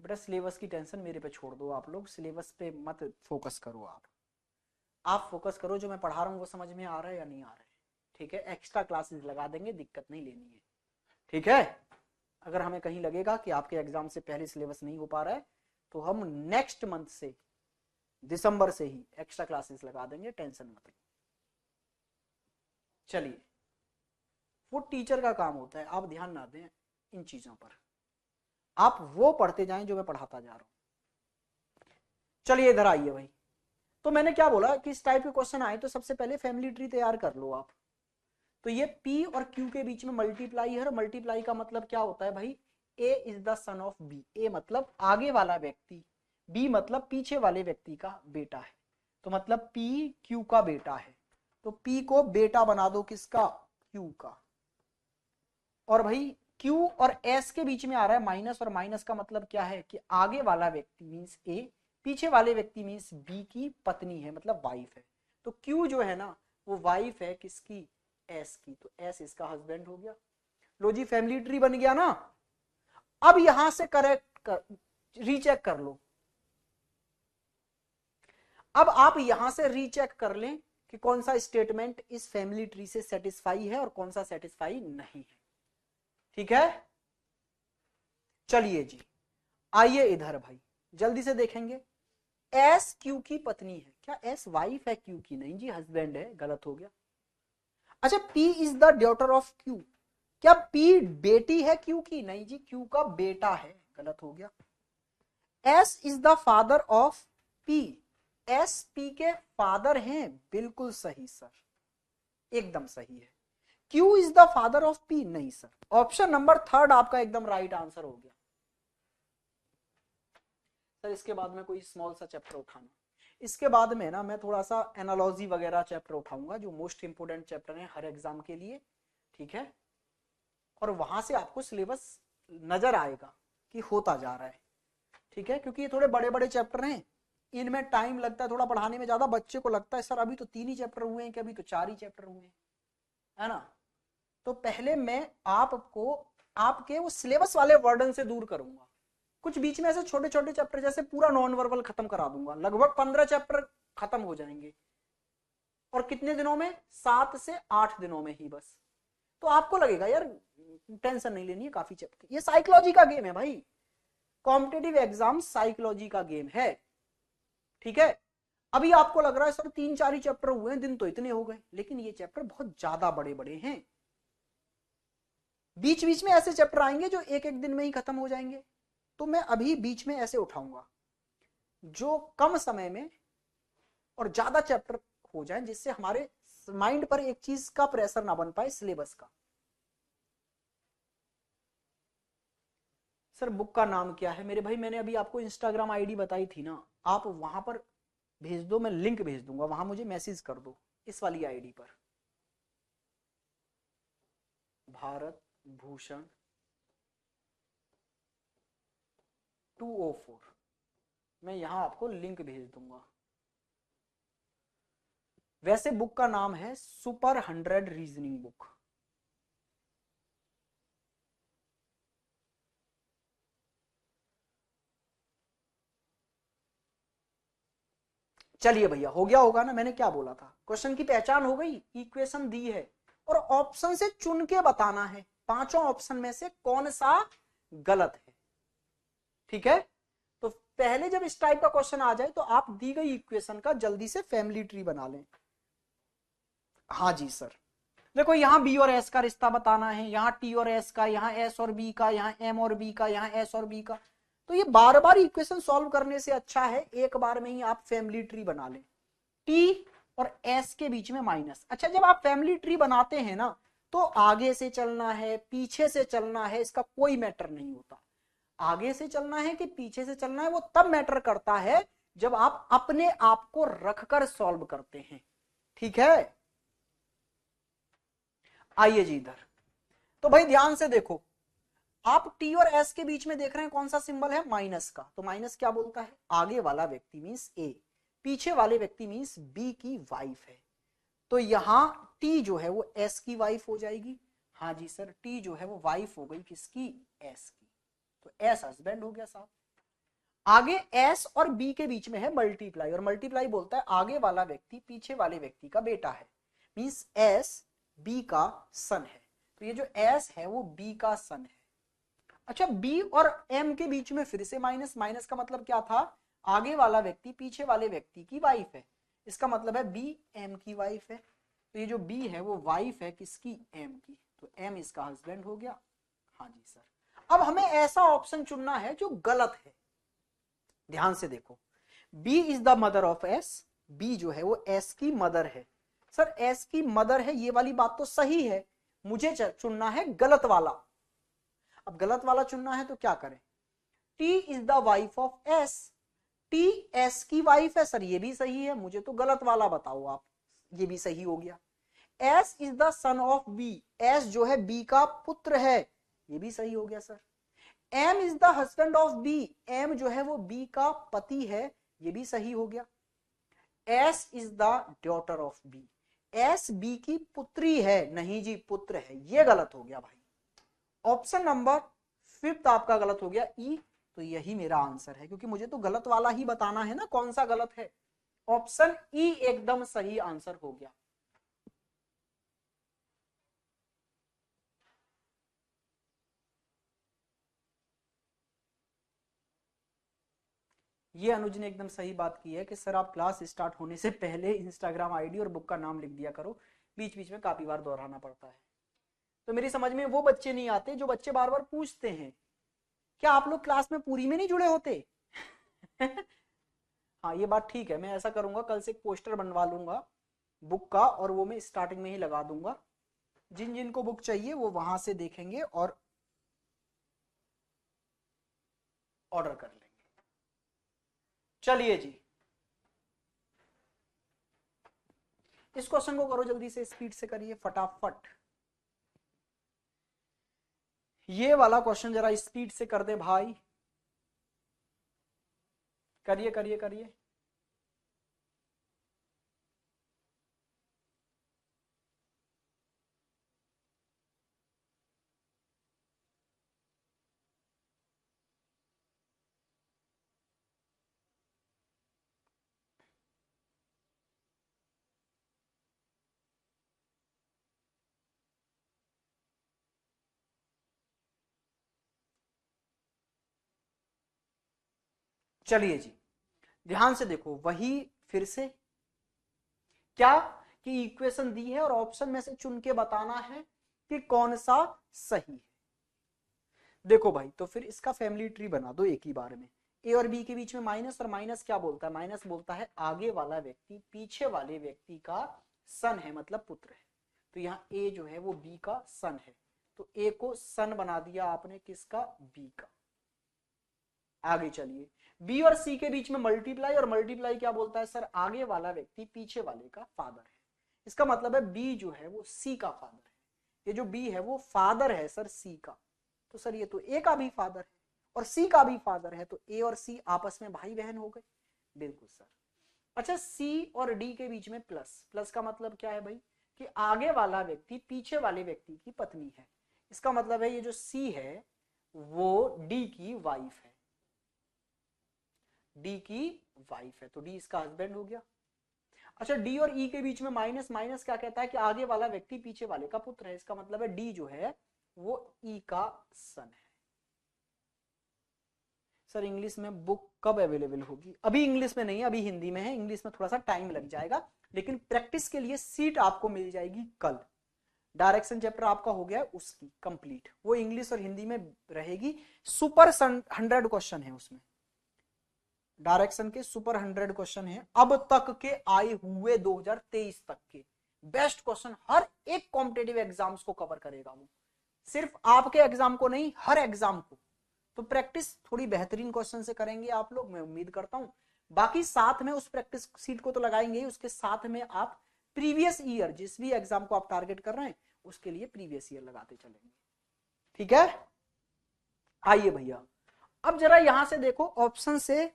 बेटा सिलेबस की टेंशन मेरे पे छोड़ दो, आप लोग सिलेबस पे मत फोकस करो, आप फोकस करो जो मैं पढ़ा रहा हूँ वो समझ में आ रहा है या नहीं आ रहा है। ठीक है, एक्स्ट्रा क्लासेस लगा देंगे, दिक्कत नहीं लेनी है। ठीक है, अगर हमें कहीं लगेगा कि आपके एग्जाम से पहले सिलेबस नहीं हो पा रहा है तो हम नेक्स्ट मंथ से, दिसंबर से ही एक्स्ट्रा क्लासेस लगा देंगे, टेंशन मत लो। चलिए, वो टीचर का काम होता है, आप ध्यान ना दें इन चीजों पर, आप वो पढ़ते जाएं जो मैं पढ़ाता जा रहा हूं। चलिए इधर आइए भाई, तो मैंने क्या बोला कि इस टाइप के क्वेश्चन आए तो सबसे पहले फैमिली ट्री तैयार कर लो आप। तो ये P और Q के बीच में मल्टीप्लाई है, और मल्टीप्लाई का मतलब क्या होता है भाई, A is the son of B। A मतलब आगे वाला व्यक्ति, B मतलब पीछे वाले व्यक्ति का बेटा है, तो मतलब P Q का बेटा है, तो P को बेटा बना दो किसका, Q का। और भाई Q और S के बीच में आ रहा है माइनस, और माइनस का मतलब क्या है कि आगे वाला व्यक्ति मीन्स A, पीछे वाले व्यक्ति मीन्स B की पत्नी है, मतलब वाइफ है। तो Q जो है ना वो वाइफ है किसकी, S की, तो S इसका हस्बैंड हो गया। लो जी, फैमिली ट्री बन गया ना। अब यहां से करेक्ट कर, रीचेक कर लो। अब आप यहां से रीचेक कर लें कि कौन सा स्टेटमेंट इस फैमिली ट्री से सेटिस्फाई है और कौन सा सेटिस्फाई नहीं है। ठीक है, चलिए जी, आइए इधर भाई, जल्दी से देखेंगे। एस क्यू की पत्नी है, क्या एस वाइफ है क्यू की, नहीं जी हस्बैंड है, गलत हो गया। अच्छा, P is the daughter of Q, क्या P बेटी है Q की, नहीं जी Q का बेटा है, गलत हो गया। S is the father of P, S P के फादर हैं, बिल्कुल सही सर, एकदम सही है। Q is the father of P, नहीं सर, ऑप्शन नंबर थर्ड आपका एकदम राइट आंसर हो गया। सर इसके बाद में कोई स्मॉल सा चैप्टर उठाना, इसके बाद में ना मैं थोड़ा सा एनालॉजी वगैरह चैप्टर उठाऊंगा जो मोस्ट इंपोर्टेंट चैप्टर है हर एग्जाम के लिए। ठीक है, और वहां से आपको सिलेबस नजर आएगा कि होता जा रहा है। ठीक है, क्योंकि ये थोड़े बड़े बड़े चैप्टर हैं, इनमें टाइम लगता है थोड़ा पढ़ाने में, ज्यादा बच्चे को लगता है सर अभी तो 3 ही चैप्टर हुए हैं कि अभी तो 4 ही चैप्टर हुए हैं, है ना। तो पहले मैं आपको आपके वो सिलेबस वाले वर्डन से दूर करूंगा, कुछ बीच में ऐसे छोटे छोटे चैप्टर जैसे पूरा नॉन वर्बल खत्म करा दूंगा, लगभग 15 चैप्टर खत्म हो जाएंगे, और कितने दिनों में, 7 से 8 दिनों में ही बस। तो आपको लगेगा यार टेंशन नहीं लेनी है, काफी चैप्टर, ये साइकोलॉजी का गेम है भाई, कॉम्पिटिटिव एग्जाम साइकोलॉजी का गेम है। ठीक है, अभी आपको लग रहा है सर 3-4 ही चैप्टर हुए हैं, दिन तो इतने हो गए, लेकिन ये चैप्टर बहुत ज्यादा बड़े बड़े हैं, बीच बीच में ऐसे चैप्टर आएंगे जो एक एक दिन में ही खत्म हो जाएंगे। तो मैं अभी बीच में ऐसे उठाऊंगा जो कम समय में और ज्यादा चैप्टर हो जाए, जिससे हमारे माइंड पर एक चीज का प्रेशर ना बन पाए, सिलेबस का। सर बुक का नाम क्या है मेरे भाई, मैंने अभी आपको इंस्टाग्राम आईडी बताई थी ना, आप वहां पर भेज दो, मैं लिंक भेज दूंगा, वहां मुझे मैसेज कर दो इस वाली आईडी पर, भारत भूषण 204, मैं यहां आपको लिंक भेज दूंगा। वैसे बुक का नाम है सुपर 100 रीजनिंग बुक। चलिए भैया, हो गया होगा ना, मैंने क्या बोला था, क्वेश्चन की पहचान हो गई, इक्वेशन दी है और ऑप्शन से चुन के बताना है पांचों ऑप्शन में से कौन सा गलत है। ठीक है, तो पहले जब इस टाइप का क्वेश्चन आ जाए तो आप दी गई इक्वेशन का जल्दी से फैमिली ट्री बना लें। हाँ जी सर, देखो यहाँ बी और एस का रिश्ता बताना है, यहाँ टी और एस का, यहाँ एस और बी का, यहाँ एम और बी का, यहाँ एस और बी का। तो ये बार बार इक्वेशन सॉल्व करने से अच्छा है एक बार में ही आप फैमिली ट्री बना लें। टी और एस के बीच में माइनस। अच्छा, जब आप फैमिली ट्री बनाते हैं ना तो आगे से चलना है पीछे से चलना है इसका कोई मैटर नहीं होता। आगे से चलना है कि पीछे से चलना है वो तब मैटर करता है जब आप अपने आप को रखकर सॉल्व करते हैं। ठीक है, आइए जी इधर। तो भाई ध्यान से देखो, आप टी और एस के बीच में देख रहे हैं कौन सा सिंबल है, माइनस का। तो माइनस क्या बोलता है, आगे वाला व्यक्ति मींस ए, पीछे वाले व्यक्ति मींस बी की वाइफ है। तो यहां टी जो है वो एस की वाइफ हो जाएगी। हाँ जी सर, टी जो है वो वाइफ हो गई किसकी, एस की। तो एस हस्बैंड हो गया साहब। आगे एस और बी के बीच में है मल्टीप्लाई, और मल्टीप्लाई बोलता है आगे वाला व्यक्ति पीछे वाले व्यक्ति का बेटा है, मींस एस बी का सन है। तो ये जो एस है वो बी का सन है। अच्छा, बी और एम के बीच में फिर से माइनस, माइनस का मतलब क्या था, आगे वाला व्यक्ति पीछे वाले व्यक्ति की वाइफ है, इसका मतलब है बी एम की वाइफ है। तो ये जो बी है वो वाइफ है किसकी, एम की। तो एम इसका हस्बैंड हो गया। हाँ जी सर। अब हमें ऐसा ऑप्शन चुनना है जो गलत है। ध्यान से देखो, B is the mother of S, B जो है वो एस की मदर है। सर एस की मदर है ये वाली बात तो सही है, मुझे चुनना है गलत वाला। अब गलत वाला चुनना है तो क्या करें, T is the wife of S, T S की वाइफ है। सर ये भी सही है, मुझे तो गलत वाला बताओ आप। ये भी सही हो गया। S is the son of B, S जो है बी का पुत्र है, ये भी सही हो गया sir. M is the husband of B, M जो है वो बी का पति है, ये भी सही हो गया। S is the daughter of B, S B की पुत्री है, नहीं जी पुत्र है, ये गलत हो गया भाई। ऑप्शन नंबर 5 आपका गलत हो गया, ई। तो यही मेरा आंसर है, क्योंकि मुझे तो गलत वाला ही बताना है ना, कौन सा गलत है। ऑप्शन ई एकदम सही आंसर हो गया। ये अनुज ने एकदम सही बात की है कि सर आप क्लास स्टार्ट होने से पहले इंस्टाग्राम आईडी और बुक का नाम लिख दिया करो, बीच बीच में काफी बार दोहराना पड़ता है। तो मेरी समझ में वो बच्चे नहीं आते जो बच्चे बार बार पूछते हैं क्या आप लोग क्लास में पूरी में नहीं जुड़े होते। हाँ ये बात ठीक है, मैं ऐसा करूंगा, कल से एक पोस्टर बनवा लूंगा बुक का और वो मैं स्टार्टिंग में ही लगा दूंगा। जिन जिन को बुक चाहिए वो वहां से देखेंगे और ऑर्डर कर लेंगे। चलिए जी, इस क्वेश्चन को करो जल्दी से, स्पीड से करिए फटाफट। ये वाला क्वेश्चन जरा स्पीड से कर दे भाई, करिए करिए करिए। चलिए जी, ध्यान से देखो, वही फिर से क्या कि इक्वेशन दी है और ऑप्शन में से चुन के बताना है कि कौन सा सही है। देखो भाई, तो फिर इसका फैमिली ट्री बना दो एक ही बार में। ए और बी के बीच में माइनस, और माइनस क्या बोलता है, माइनस बोलता है आगे वाला व्यक्ति पीछे वाले व्यक्ति का सन है, मतलब पुत्र है। तो यहाँ ए जो है वो बी का सन है, तो ए को सन बना दिया आपने किसका, बी का। आगे चलिए, बी और सी के बीच में मल्टीप्लाई, और मल्टीप्लाई क्या बोलता है, सर आगे वाला व्यक्ति पीछे वाले का फादर है। इसका मतलब है बी जो है वो सी का फादर है। ये जो बी है वो फादर है सर सी का। तो सर ये तो ए का भी फादर है और सी का भी फादर है, तो ए और सी आपस में भाई बहन हो गए। बिल्कुल सर। अच्छा, सी और डी के बीच में प्लस, प्लस का मतलब क्या है भाई, कि आगे वाला व्यक्ति पीछे वाले व्यक्ति की पत्नी है। इसका मतलब है ये जो सी है वो डी की वाइफ है, डी की वाइफ है, तो डी इसका हस्बैंड हो गया। अच्छा, डी और ई के बीच में माइनस, माइनस क्या कहता है कि आगे वाला व्यक्ति पीछे वाले का पुत्र है। इसका मतलब है डी जो है वो ई का सन है। सर इंग्लिश में बुक कब अवेलेबल होगी, अभी इंग्लिश में नहीं है, अभी हिंदी में है, इंग्लिश में थोड़ा सा टाइम लग जाएगा, लेकिन प्रैक्टिस के लिए सीट आपको मिल जाएगी कल। डायरेक्शन चैप्टर आपका हो गया है उसकी कंप्लीट, वो इंग्लिश और हिंदी में रहेगी। सुपर 100 क्वेश्चन है उसमें। डायरेक्शन के सुपर 100 क्वेश्चन हैं अब तक के आए हुए 2023 तक के बेस्ट क्वेश्चन। हर एक कॉम्पिटेटिव एग्जाम्स को कवर करेगा वो, सिर्फ आपके एग्जाम को नहीं, हर एग्जाम को। तो प्रैक्टिस थोड़ी बेहतरीन क्वेश्चन से करेंगे आप लोग, मैं उम्मीद करता हूं। बाकी साथ में उस प्रैक्टिस सीट को तो लगाएंगे ही, उसके साथ में आप प्रीवियस ईयर जिस भी एग्जाम को आप टारगेट कर रहे हैं उसके लिए प्रीवियस ईयर लगाते चलेंगे। ठीक है, आइए भैया अब जरा यहां से देखो, ऑप्शन से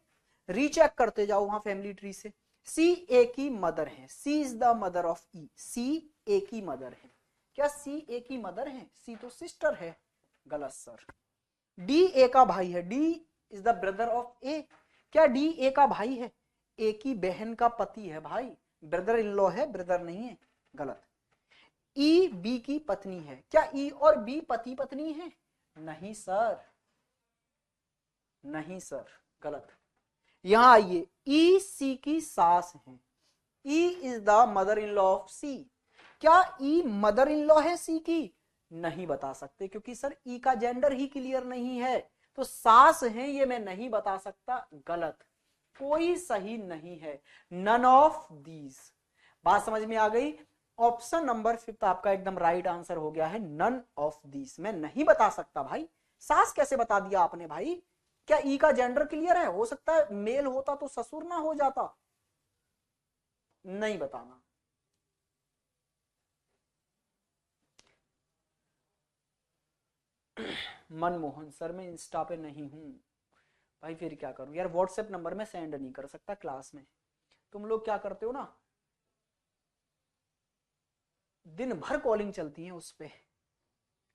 रीचेक करते जाओ वहां फैमिली ट्री से। सी ए की मदर है, सी इज द मदर ऑफ ई, सी ए की मदर है। क्या सी ए की मदर है? सी तो सिस्टर है, गलत सर। डी ए का भाई है, D is the brother of A. क्या डी ए का भाई है? ए की बहन का पति है भाई, ब्रदर इन लॉ है, ब्रदर नहीं है, गलत। ई बी की पत्नी है, क्या ई और बी पति पत्नी है? नहीं सर, नहीं सर, गलत। यहां आइए, ई सी की सास है, E is the mother in law of C. क्या ई मदर इन लॉ है सी की? नहीं बता सकते क्योंकि सर ई का जेंडर ही क्लियर नहीं है, तो सास है ये मैं नहीं बता सकता, गलत। कोई सही नहीं है, नन ऑफ दीज। बात समझ में आ गई? ऑप्शन नंबर 5 आपका एकदम राइट आंसर हो गया है, नन ऑफ दीज। मैं नहीं बता सकता भाई, सास कैसे बता दिया आपने भाई? क्या ई का जेंडर क्लियर है? हो सकता है मेल होता तो ससुर ना हो जाता, नहीं बताना। मनमोहन सर मैं इंस्टा पे नहीं हूं भाई, फिर क्या करूं यार, व्हाट्सएप नंबर में सेंड नहीं कर सकता क्लास में। तुम लोग क्या करते हो ना, दिन भर कॉलिंग चलती है उस पे,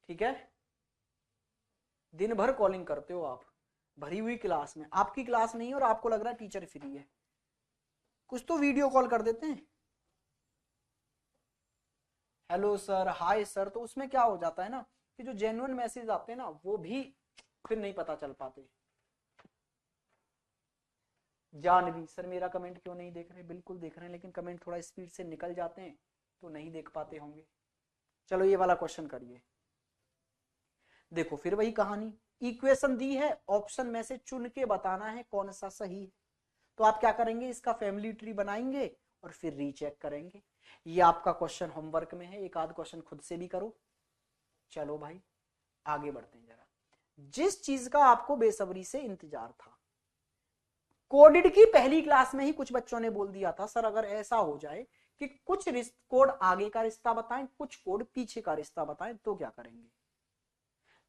ठीक है, दिन भर कॉलिंग करते हो आप भरी हुई क्लास में। आपकी क्लास नहीं है और आपको लग रहा है टीचर फ्री है, कुछ तो वीडियो कॉल कर देते हैं, हेलो सर, हाय सर, तो उसमें क्या हो जाता है ना कि जो जेन्युइन मैसेज आते हैं ना वो भी फिर नहीं पता चल पाते। जानवी सर मेरा कमेंट क्यों नहीं देख रहे? बिल्कुल देख रहे हैं, लेकिन कमेंट थोड़ा स्पीड से निकल जाते हैं तो नहीं देख पाते होंगे। चलो ये वाला क्वेश्चन करिए। देखो फिर वही कहानी, इक्वेशन दी है, ऑप्शन में से चुन के बताना है कौन सा सही है। तो आप क्या करेंगे, इसका फैमिली ट्री बनाएंगे और फिर रीचेक करेंगे। ये आपका क्वेश्चन होमवर्क में है, एक आध क्वेश्चन खुद से भी करो। चलो भाई आगे बढ़ते हैं जरा। जिस चीज का आपको बेसब्री से इंतजार था, कोडिड की पहली क्लास में ही कुछ बच्चों ने बोल दिया था सर अगर ऐसा हो जाए कि कुछ कोड आगे का रिश्ता बताएं, कुछ कोड पीछे का रिश्ता बताएं, तो क्या करेंगे?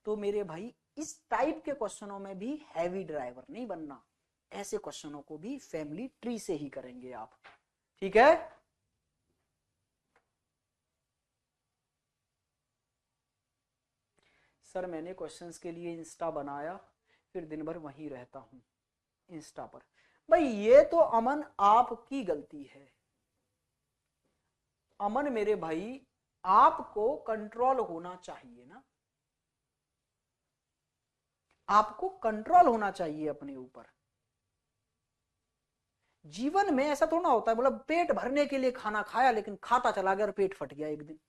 तो मेरे भाई इस टाइप के क्वेश्चनों में भी हैवी ड्राइवर नहीं बनना, ऐसे क्वेश्चनों को भी फैमिली ट्री से ही करेंगे आप, ठीक है। सर मैंने क्वेश्चंस के लिए इंस्टा बनाया, फिर दिन भर वहीं रहता हूं इंस्टा पर। भाई ये तो अमन आपकी गलती है, अमन मेरे भाई आपको कंट्रोल होना चाहिए ना, आपको कंट्रोल होना चाहिए अपने ऊपर। जीवन में ऐसा थोड़ा होता है मतलब पेट भरने के लिए खाना खाया लेकिन खाता चला गया और पेट फट गया एक दिन,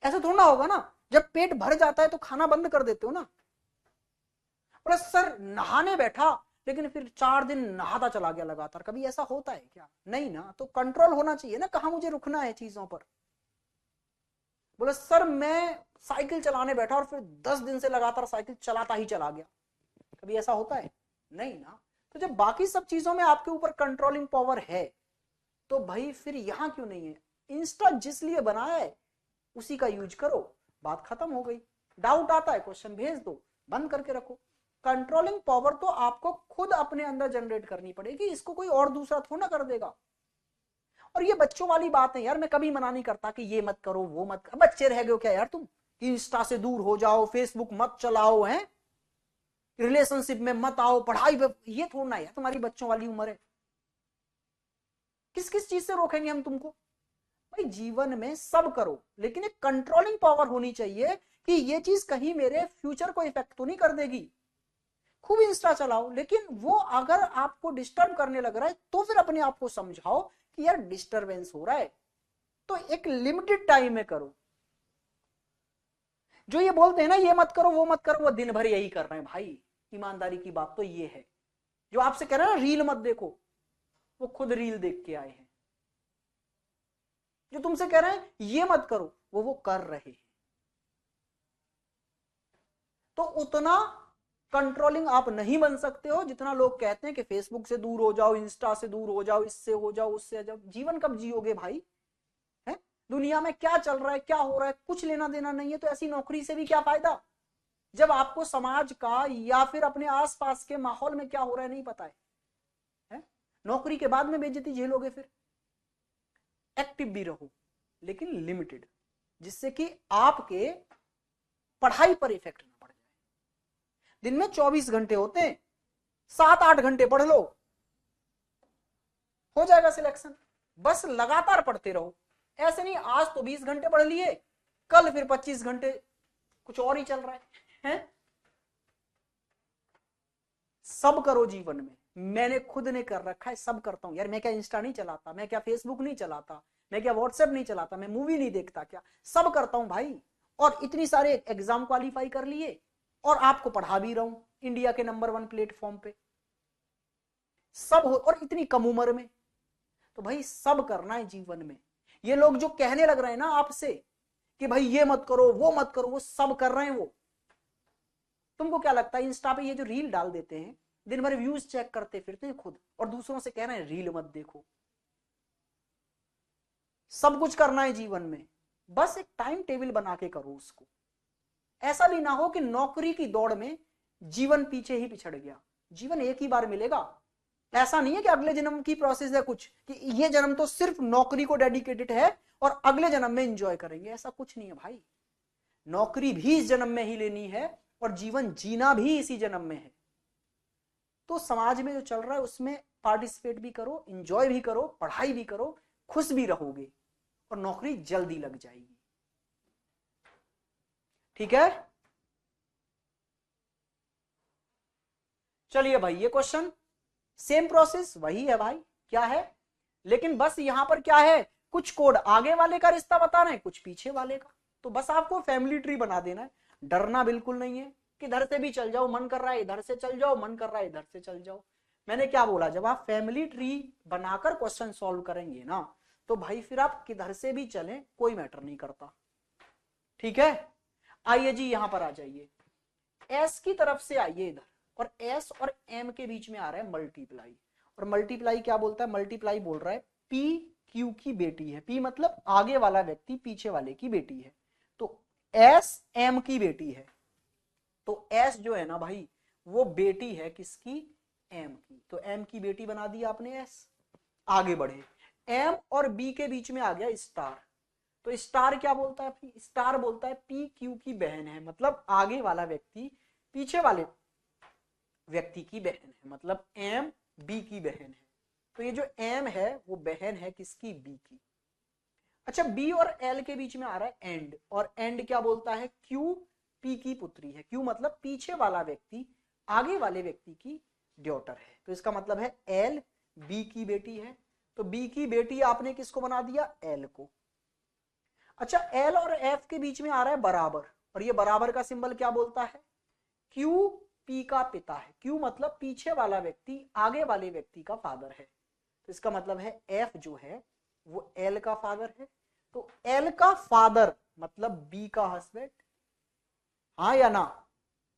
ऐसा थोड़ा होगा ना। जब पेट भर जाता है तो खाना बंद कर देते हो ना। बोला सर नहाने बैठा लेकिन फिर 4 दिन नहाता चला गया लगातार, कभी ऐसा होता है क्या? नहीं ना, तो कंट्रोल होना चाहिए ना कहाँ मुझे रुकना है चीजों पर। बोला सर मैं साइकिल चलाने बैठा और फिर 10 दिन से लगातार साइकिल चलाता ही चला गया, कभी ऐसा होता है? नहीं ना। तो जब बाकी सब चीजों में आपके ऊपर कंट्रोलिंग पावर है तो भाई फिर यहां क्यों नहीं है? इंस्टा जिस लिए बनाया है उसी का यूज करो, बात खत्म हो गई। डाउट आता है क्वेश्चन भेज दो, बंद करके रखो। कंट्रोलिंग पावर तो आपको खुद अपने अंदर जनरेट करनी पड़ेगी, इसको कोई और दूसरा थोड़ा कर देगा। और ये बच्चों वाली बात है यार, मैं कभी मना नहीं करता कि ये मत करो वो मत करो, बच्चे रह गए क्या यार तुम कि इंस्टा से दूर हो जाओ, फेसबुक मत चलाओ, हैं रिलेशनशिप में मत आओ, पढ़ाई पे, ये थोड़ा है तुम्हारी बच्चों वाली उम्र है। किस किस चीज से रोकेंगे हम तुमको? भाई जीवन में सब करो लेकिन एक कंट्रोलिंग पावर होनी चाहिए कि ये चीज कहीं मेरे फ्यूचर को इफेक्ट तो नहीं कर देगी। खूब इंस्टा चलाओ लेकिन वो अगर आपको डिस्टर्ब करने लग रहा है तो फिर अपने आप को समझाओ कि यार डिस्टरबेंस हो रहा है, तो एक लिमिटेड टाइम में करो। जो ये बोलते हैं ना ये मत करो वो मत करो, वो दिन भर यही कर रहे हैं भाई, ईमानदारी की बात तो ये है। जो आपसे कह रहे हैं ना रील मत देखो, वो खुद रील देख के आए हैं। जो तुमसे कह रहे हैं ये मत करो, वो कर रहे हैं। तो उतना कंट्रोलिंग आप नहीं बन सकते हो जितना लोग कहते हैं कि फेसबुक से दूर हो जाओ, इंस्टा से दूर हो जाओ, इससे हो जाओ, उससे हो जाओ। जीवन कब जियोगे भाई? है दुनिया में क्या चल रहा है, क्या हो रहा है, कुछ लेना देना नहीं है, तो ऐसी नौकरी से भी क्या फायदा जब आपको समाज का या फिर अपने आसपास के माहौल में क्या हो रहा है नहीं पता है? नौकरी के बाद में बेइज्जती झेलोगे। फिर एक्टिव भी रहो लेकिन लिमिटेड, जिससे कि आपके पढ़ाई पर इफेक्ट ना पड़े। दिन में 24 घंटे होते हैं, 7-8 घंटे पढ़ लो, हो जाएगा सिलेक्शन। बस लगातार पढ़ते रहो, ऐसे नहीं आज तो 20 घंटे पढ़ लिए, कल फिर 25 घंटे कुछ और ही चल रहा है? सब करो जीवन में, मैंने खुद ने कर रखा है, सब करता हूं यार। मैं क्या इंस्टा नहीं चलाता, मैं क्या फेसबुक नहीं चलाता, मैं क्या व्हाट्सएप नहीं चलाता, मैं मूवी नहीं देखता क्या? सब करता हूं भाई। और इतनी सारे एग्जाम क्वालिफाई कर लिए और आपको पढ़ा भी रहा हूं इंडिया के नंबर 1 प्लेटफॉर्म पे। सब हो और इतनी कम उम्र में। तो भाई सब करना है जीवन में। ये लोग जो कहने लग रहे हैं ना आपसे कि भाई ये मत करो, वो मत करो, वो सब कर रहे हैं। वो तुमको क्या लगता है इंस्टा पे ये जो रील डाल देते हैं, दिन भर व्यूज चेक करते फिरते हैं खुद, और दूसरों से कह रहे हैं रील मत देखो? सब कुछ करना है जीवन में, बस एक टाइम टेबल बना के करो उसको। ऐसा भी ना हो कि नौकरी की दौड़ में जीवन पीछे ही पिछड़ गया। जीवन एक ही बार मिलेगा। ऐसा नहीं है कि अगले जन्म की प्रोसेस है कुछ, कि ये जन्म तो सिर्फ नौकरी को डेडिकेटेड है और अगले जन्म में एंजॉय करेंगे। ऐसा कुछ नहीं है भाई। नौकरी भी इस जन्म में ही लेनी है और जीवन जीना भी इसी जन्म में है। तो समाज में जो चल रहा है उसमें पार्टिसिपेट भी करो, एंजॉय भी करो, पढ़ाई भी करो, खुश भी रहोगे और नौकरी जल्दी लग जाएगी। ठीक है, चलिए भाई ये क्वेश्चन सेम प्रोसेस वही है भाई, क्या है, लेकिन बस यहां पर क्या है, कुछ कोड आगे वाले का रिश्ता बता रहे हैं, कुछ पीछे वाले का। तो बस आपको फैमिली ट्री बना देना है, डरना बिल्कुल नहीं है कि इधर से भी चल जाओ, मन कर रहा है इधर से चल जाओ, मन कर रहा है इधर से चल जाओ। मैंने क्या बोला, जब आप फैमिली ट्री बनाकर क्वेश्चन सॉल्व करेंगे ना, तो भाई फिर आप किधर से भी चलें कोई मैटर नहीं करता। ठीक है, आइए जी यहां पर आ जाइए, एस की तरफ से आइए इधर, और एस और एम के बीच में आ रहा है मल्टीप्लाई। और मल्टीप्लाई क्या बोलता है, मल्टीप्लाई बोल रहा है पी क्यू की बेटी है। पी मतलब आगे वाला व्यक्ति पीछे वाले की बेटी है, तो एस एम की बेटी है। तो एस जो है ना भाई वो बेटी है किसकी, एम की। तो एम की बेटी बना दी आपने एस। आगे बढ़े, एम और बी के बीच में आ गया स्टार। तो स्टार क्या बोलता है, स्टार बोलता है पी क्यू की बहन है, मतलब आगे वाला व्यक्ति पीछे वाले व्यक्ति की बहन है, मतलब एम बी की बहन है। तो ये जो एम है वो बहन है किसकी, बी की। अच्छा, बी और एल के बीच में आ रहा है एंड, और एंड क्या बोलता है, क्यू पी की पुत्री है। क्यू मतलब पीछे वाला व्यक्ति आगे वाले व्यक्ति की डॉटर है। तो इसका मतलब है एल बी की बेटी है। तो बी की बेटी आपने किसको बना दिया, एल को। अच्छा, एल और एफ के बीच में आ रहा है बराबर, और ये बराबर का सिंबल क्या बोलता है, क्यू पी का पिता है। क्यू मतलब पीछे वाला व्यक्ति आगे वाले व्यक्ति का फादर है। तो इसका मतलब है एफ जो है वो एल का फादर है। तो एल का फादर मतलब बी का हस्बैंड, हाँ या ना।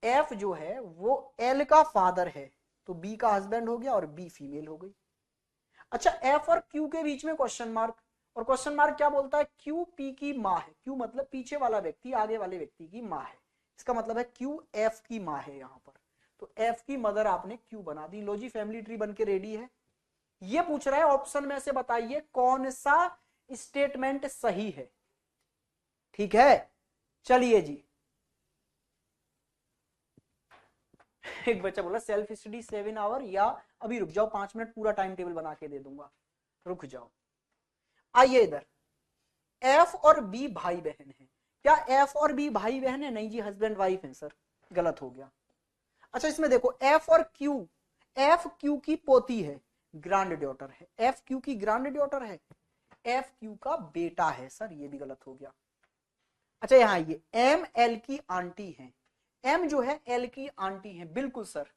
एफ जो है वो एल का फादर है, तो बी का हस्बैंड हो गया और बी फीमेल हो गई। अच्छा, एफ और क्यू के बीच में क्वेश्चन मार्क, और क्वेश्चन मार्क क्या बोलता है, क्यू पी की माँ है। क्यू मतलब पीछे वाला व्यक्ति आगे वाले व्यक्ति की माँ है। इसका मतलब है क्यू एफ की माँ है यहां पर। तो एफ की मदर आपने क्यू बना दी। लो जी, फैमिली ट्री बन के रेडी है। ये पूछ रहा है ऑप्शन में से बताइए कौन सा स्टेटमेंट सही है। ठीक है, चलिए जी। एक बच्चा बोला सेल्फ स्टडी 7 आवर, या अभी रुक जाओ 5 मिनट, पूरा टाइम टेबल बना के दे दूंगा, रुक जाओ। आइए इधर, एफ और बी भाई बहन है। क्या एफ और बी भाई बहन है, नहीं जी हस्बैंड वाइफ है। सर गलत हो गया। अच्छा, इसमें देखो एफ और क्यू, एफ क्यू की पोती है, ग्रैंड डॉटर है। एफ क्यू की ग्रैंड डॉटर है, एफ क्यू का बेटा है। सर ये भी गलत हो गया। अच्छा, यहां ये एम एल की आंटी है। एम जो है एल की आंटी है, बिल्कुल सर।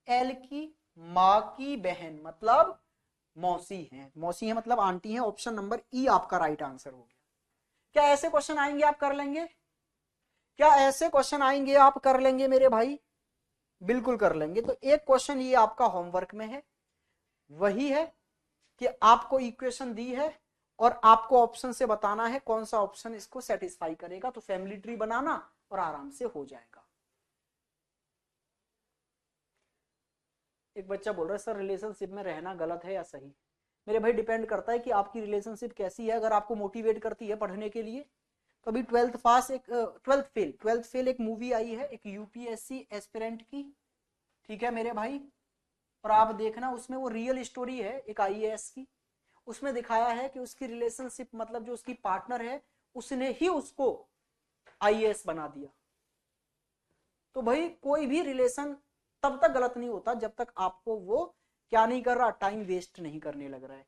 एल की माँ की बहन मतलब मौसी है, मौसी है मतलब आंटी है। ऑप्शन नंबर ई आपका राइट आंसर हो गया। क्या ऐसे क्वेश्चन आएंगे आप कर लेंगे? क्या ऐसे क्वेश्चन आएंगे आप कर लेंगे मेरे भाई? बिल्कुल कर लेंगे। तो एक क्वेश्चन ये आपका होमवर्क में है, वही है कि आपको इक्वेशन दी है और आपको ऑप्शन से बताना है कौन सा ऑप्शन इसको सेटिस्फाई करेगा। तो फैमिली ट्री बनाना और आराम से हो जाएगा। एक बच्चा बोल रहा है सर रिलेशनशिप में रहना गलत है या सही? मेरे भाई डिपेंड करता है कि आपकी रिलेशनशिप कैसी है। अगर आपको मोटिवेट करती है पढ़ने के लिए तो अभी ट्वेल्थ पास एक ट्वेल्थ फेल एक मूवी आई है, एक यूपीएससी एस्पिरेंट की, ठीक है मेरे भाई। और आप देखना उसमें वो रियल स्टोरी है एक आईएएस की। उसमें दिखाया है कि उसकी रिलेशनशिप मतलब जो उसकी पार्टनर है उसने ही उसको आईएएस बना दिया। तो भाई कोई भी रिलेशन तब तक गलत नहीं होता जब तक आपको वो क्या नहीं कर रहा, टाइम वेस्ट नहीं करने लग रहा है।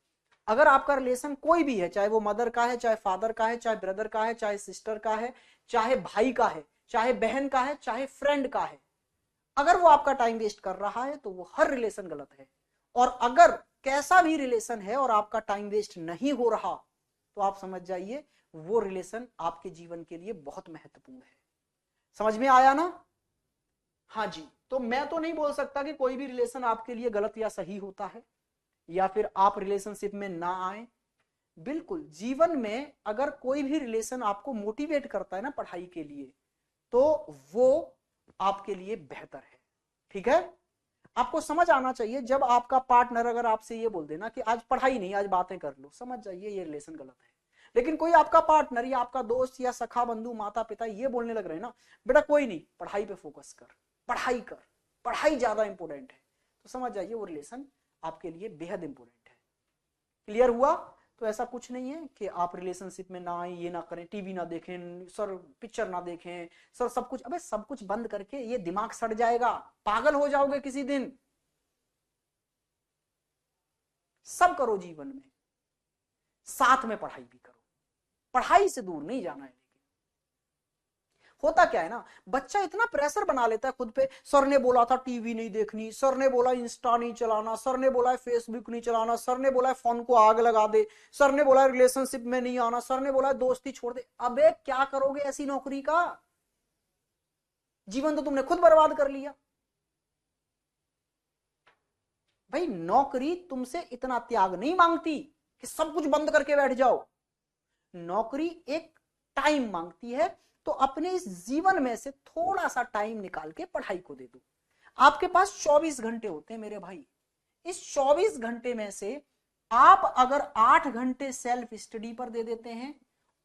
अगर आपका रिलेशन कोई भी है, चाहे वो मदर का है, चाहे फादर का है, चाहे ब्रदर का है, चाहे सिस्टर का है, चाहे भाई का है, चाहे बहन का है, चाहे फ्रेंड का है, अगर वो आपका टाइम वेस्ट कर रहा है तो वो हर रिलेशन गलत है। और अगर कैसा भी रिलेशन है और आपका टाइम वेस्ट नहीं हो रहा तो आप समझ जाइए वो रिलेशन आपके जीवन के लिए बहुत महत्वपूर्ण है। समझ में आया ना? हाँ जी। तो मैं तो नहीं बोल सकता कि कोई भी रिलेशन आपके लिए गलत या सही होता है या फिर आप रिलेशनशिप में ना आए। बिल्कुल जीवन में अगर कोई भी रिलेशन आपको मोटिवेट करता है ना पढ़ाई के लिए तो वो आपके लिए बेहतर है। ठीक है? आपको समझ आना चाहिए जब आपका पार्टनर अगर आपसे ये बोल देना कि आज पढ़ाई नहीं आज बातें कर लो, समझ जाइए ये रिलेशन गलत है। लेकिन कोई आपका पार्टनर या आपका दोस्त या सखा बंधु माता पिता ये बोलने लग रहे हैं ना बेटा कोई नहीं पढ़ाई पे फोकस कर, पढ़ाई कर, पढ़ाई ज्यादा इंपॉर्टेंट है, तो समझ जाइए वो रिलेशन आपके लिए बेहद इंपॉर्टेंट है। क्लियर हुआ? तो ऐसा कुछ नहीं है कि आप रिलेशनशिप में ना आए, ये ना करें, टीवी ना देखें सर, पिक्चर ना देखें सर, सब कुछ, अबे सब कुछ बंद करके ये दिमाग सड़ जाएगा, पागल हो जाओगे किसी दिन। सब करो जीवन में, साथ में पढ़ाई भी करो, पढ़ाई से दूर नहीं जाना है। होता क्या है ना बच्चा इतना प्रेशर बना लेता है खुद पे, सर ने बोला था टीवी नहीं देखनी, सर ने बोला इंस्टा नहीं चलाना, सर ने बोला है फेसबुक नहीं चलाना, सर ने बोला है फोन को आग लगा दे, सर ने बोला है रिलेशनशिप में नहीं आना, सर ने बोला है दोस्ती छोड़ दे। अबे क्या करोगे ऐसी नौकरी का? जीवन तो तुमने खुद बर्बाद कर लिया। भाई नौकरी तुमसे इतना त्याग नहीं मांगती कि सब कुछ बंद करके बैठ जाओ। नौकरी एक टाइम मांगती है, तो अपने इस जीवन में से थोड़ा सा टाइम निकाल के पढ़ाई को दे दो। आपके पास 24 घंटे होते हैं मेरे भाई। इस 24 घंटे में से आप अगर 8 घंटे सेल्फ स्टडी पर दे देते हैं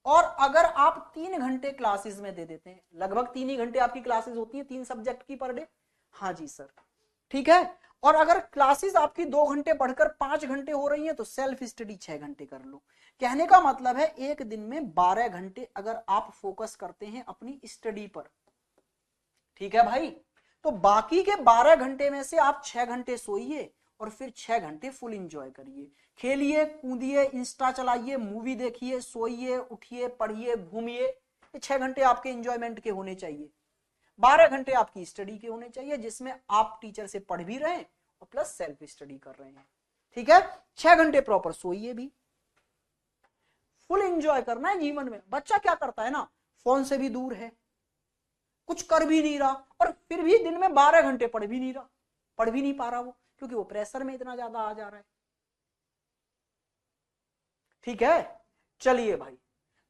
और अगर आप 3 घंटे क्लासेस में दे देते हैं, लगभग 3 ही घंटे आपकी क्लासेस होती हैं 3 सब्जेक्ट की पर डे। हाँ जी सर, ठीक है। और अगर क्लासेस आपकी 2 घंटे पढ़कर 5 घंटे हो रही हैं तो सेल्फ स्टडी 6 घंटे कर लो। कहने का मतलब है एक दिन में 12 घंटे अगर आप फोकस करते हैं अपनी स्टडी पर, ठीक है भाई, तो बाकी के 12 घंटे में से आप 6 घंटे सोइए और फिर 6 घंटे फुल एंजॉय करिए, खेलिए कूदिए, इंस्टा चलाइए, मूवी देखिए, सोइए, उठिए, पढ़िए, घूमिए। ये 6 घंटे आपके एंजॉयमेंट के होने चाहिए। 12 घंटे आपकी स्टडी के होने चाहिए जिसमें आप टीचर से पढ़ भी रहे हैं और प्लस सेल्फ स्टडी कर रहे हैं। ठीक है? 6 घंटे प्रॉपर सोइए भी, फुल एंजॉय करना है जीवन में। बच्चा क्या करता है ना, फोन से भी दूर है, कुछ कर भी नहीं रहा और फिर भी दिन में 12 घंटे पढ़ भी नहीं रहा, पढ़ भी नहीं पा रहा वो, क्योंकि वो प्रेशर में इतना ज्यादा आ जा रहा है। ठीक है? चलिए भाई,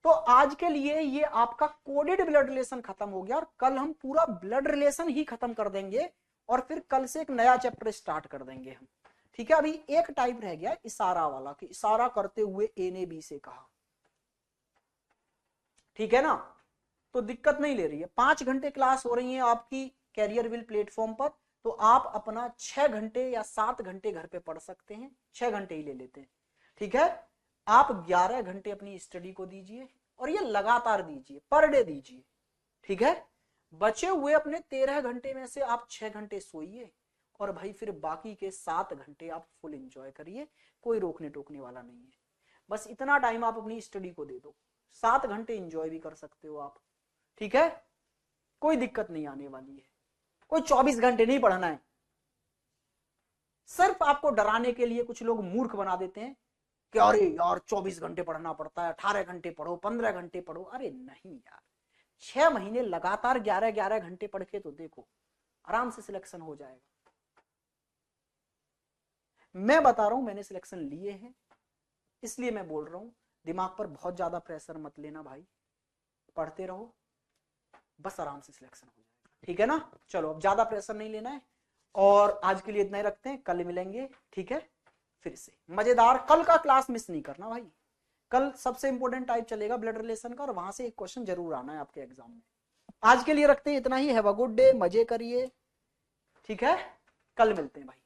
तो आज के लिए ये आपका कोडेड ब्लड रिलेशन खत्म हो गया और कल हम पूरा ब्लड रिलेशन ही खत्म कर देंगे और फिर कल से एक नया चैप्टर स्टार्ट कर देंगे हम। ठीक है? अभी एक टाइप रह गया इशारा वाला, कि इशारा करते हुए ए ने बी से कहा। ठीक है ना? तो दिक्कत नहीं ले रही है। 5 घंटे क्लास हो रही है आपकी कैरियर विल प्लेटफॉर्म पर, तो आप अपना 6 घंटे या 7 घंटे घर पे पढ़ सकते हैं, 6 घंटे ही ले लेते हैं। ठीक है? आप 11 घंटे अपनी स्टडी को दीजिए और ये लगातार दीजिए, पर डे दीजिए। ठीक है? बचे हुए अपने 13 घंटे में से आप 6 घंटे सोइए और भाई फिर बाकी के 7 घंटे आप फुल एंजॉय करिए। कोई रोकने टोकने वाला नहीं है, बस इतना टाइम आप अपनी स्टडी को दे दो, 7 घंटे एंजॉय भी कर सकते हो आप। ठीक है? कोई दिक्कत नहीं आने वाली है। कोई 24 घंटे नहीं पढ़ना है। सिर्फ आपको डराने के लिए कुछ लोग मूर्ख बना देते हैं कि अरे यार 24 घंटे पढ़ना पड़ता है, 18 घंटे पढ़ो, 15 घंटे पढ़ो। अरे नहीं यार, 6 महीने लगातार 11-11 घंटे पढ़ के तो देखो, आराम से सिलेक्शन हो जाएगा। मैं बता रहा हूं, मैंने सिलेक्शन लिए हैं, इसलिए मैं बोल रहा हूं। दिमाग पर बहुत ज्यादा प्रेशर मत लेना भाई, पढ़ते रहो, बस आराम से सिलेक्शन हो जाएगा, ठीक है ना। चलो अब ज्यादा प्रेशर नहीं लेना है, और आज के लिए इतना ही रखते हैं, कल मिलेंगे, ठीक है। फिर से मजेदार, कल का क्लास मिस नहीं करना भाई। कल सबसे इंपॉर्टेंट टाइप चलेगा ब्लड रिलेशन का, और वहां से एक क्वेश्चन जरूर आना है आपके एग्जाम में। आज के लिए रखते हैं इतना ही। हैव अ गुड डे, मजे करिए, ठीक है। कल मिलते हैं भाई।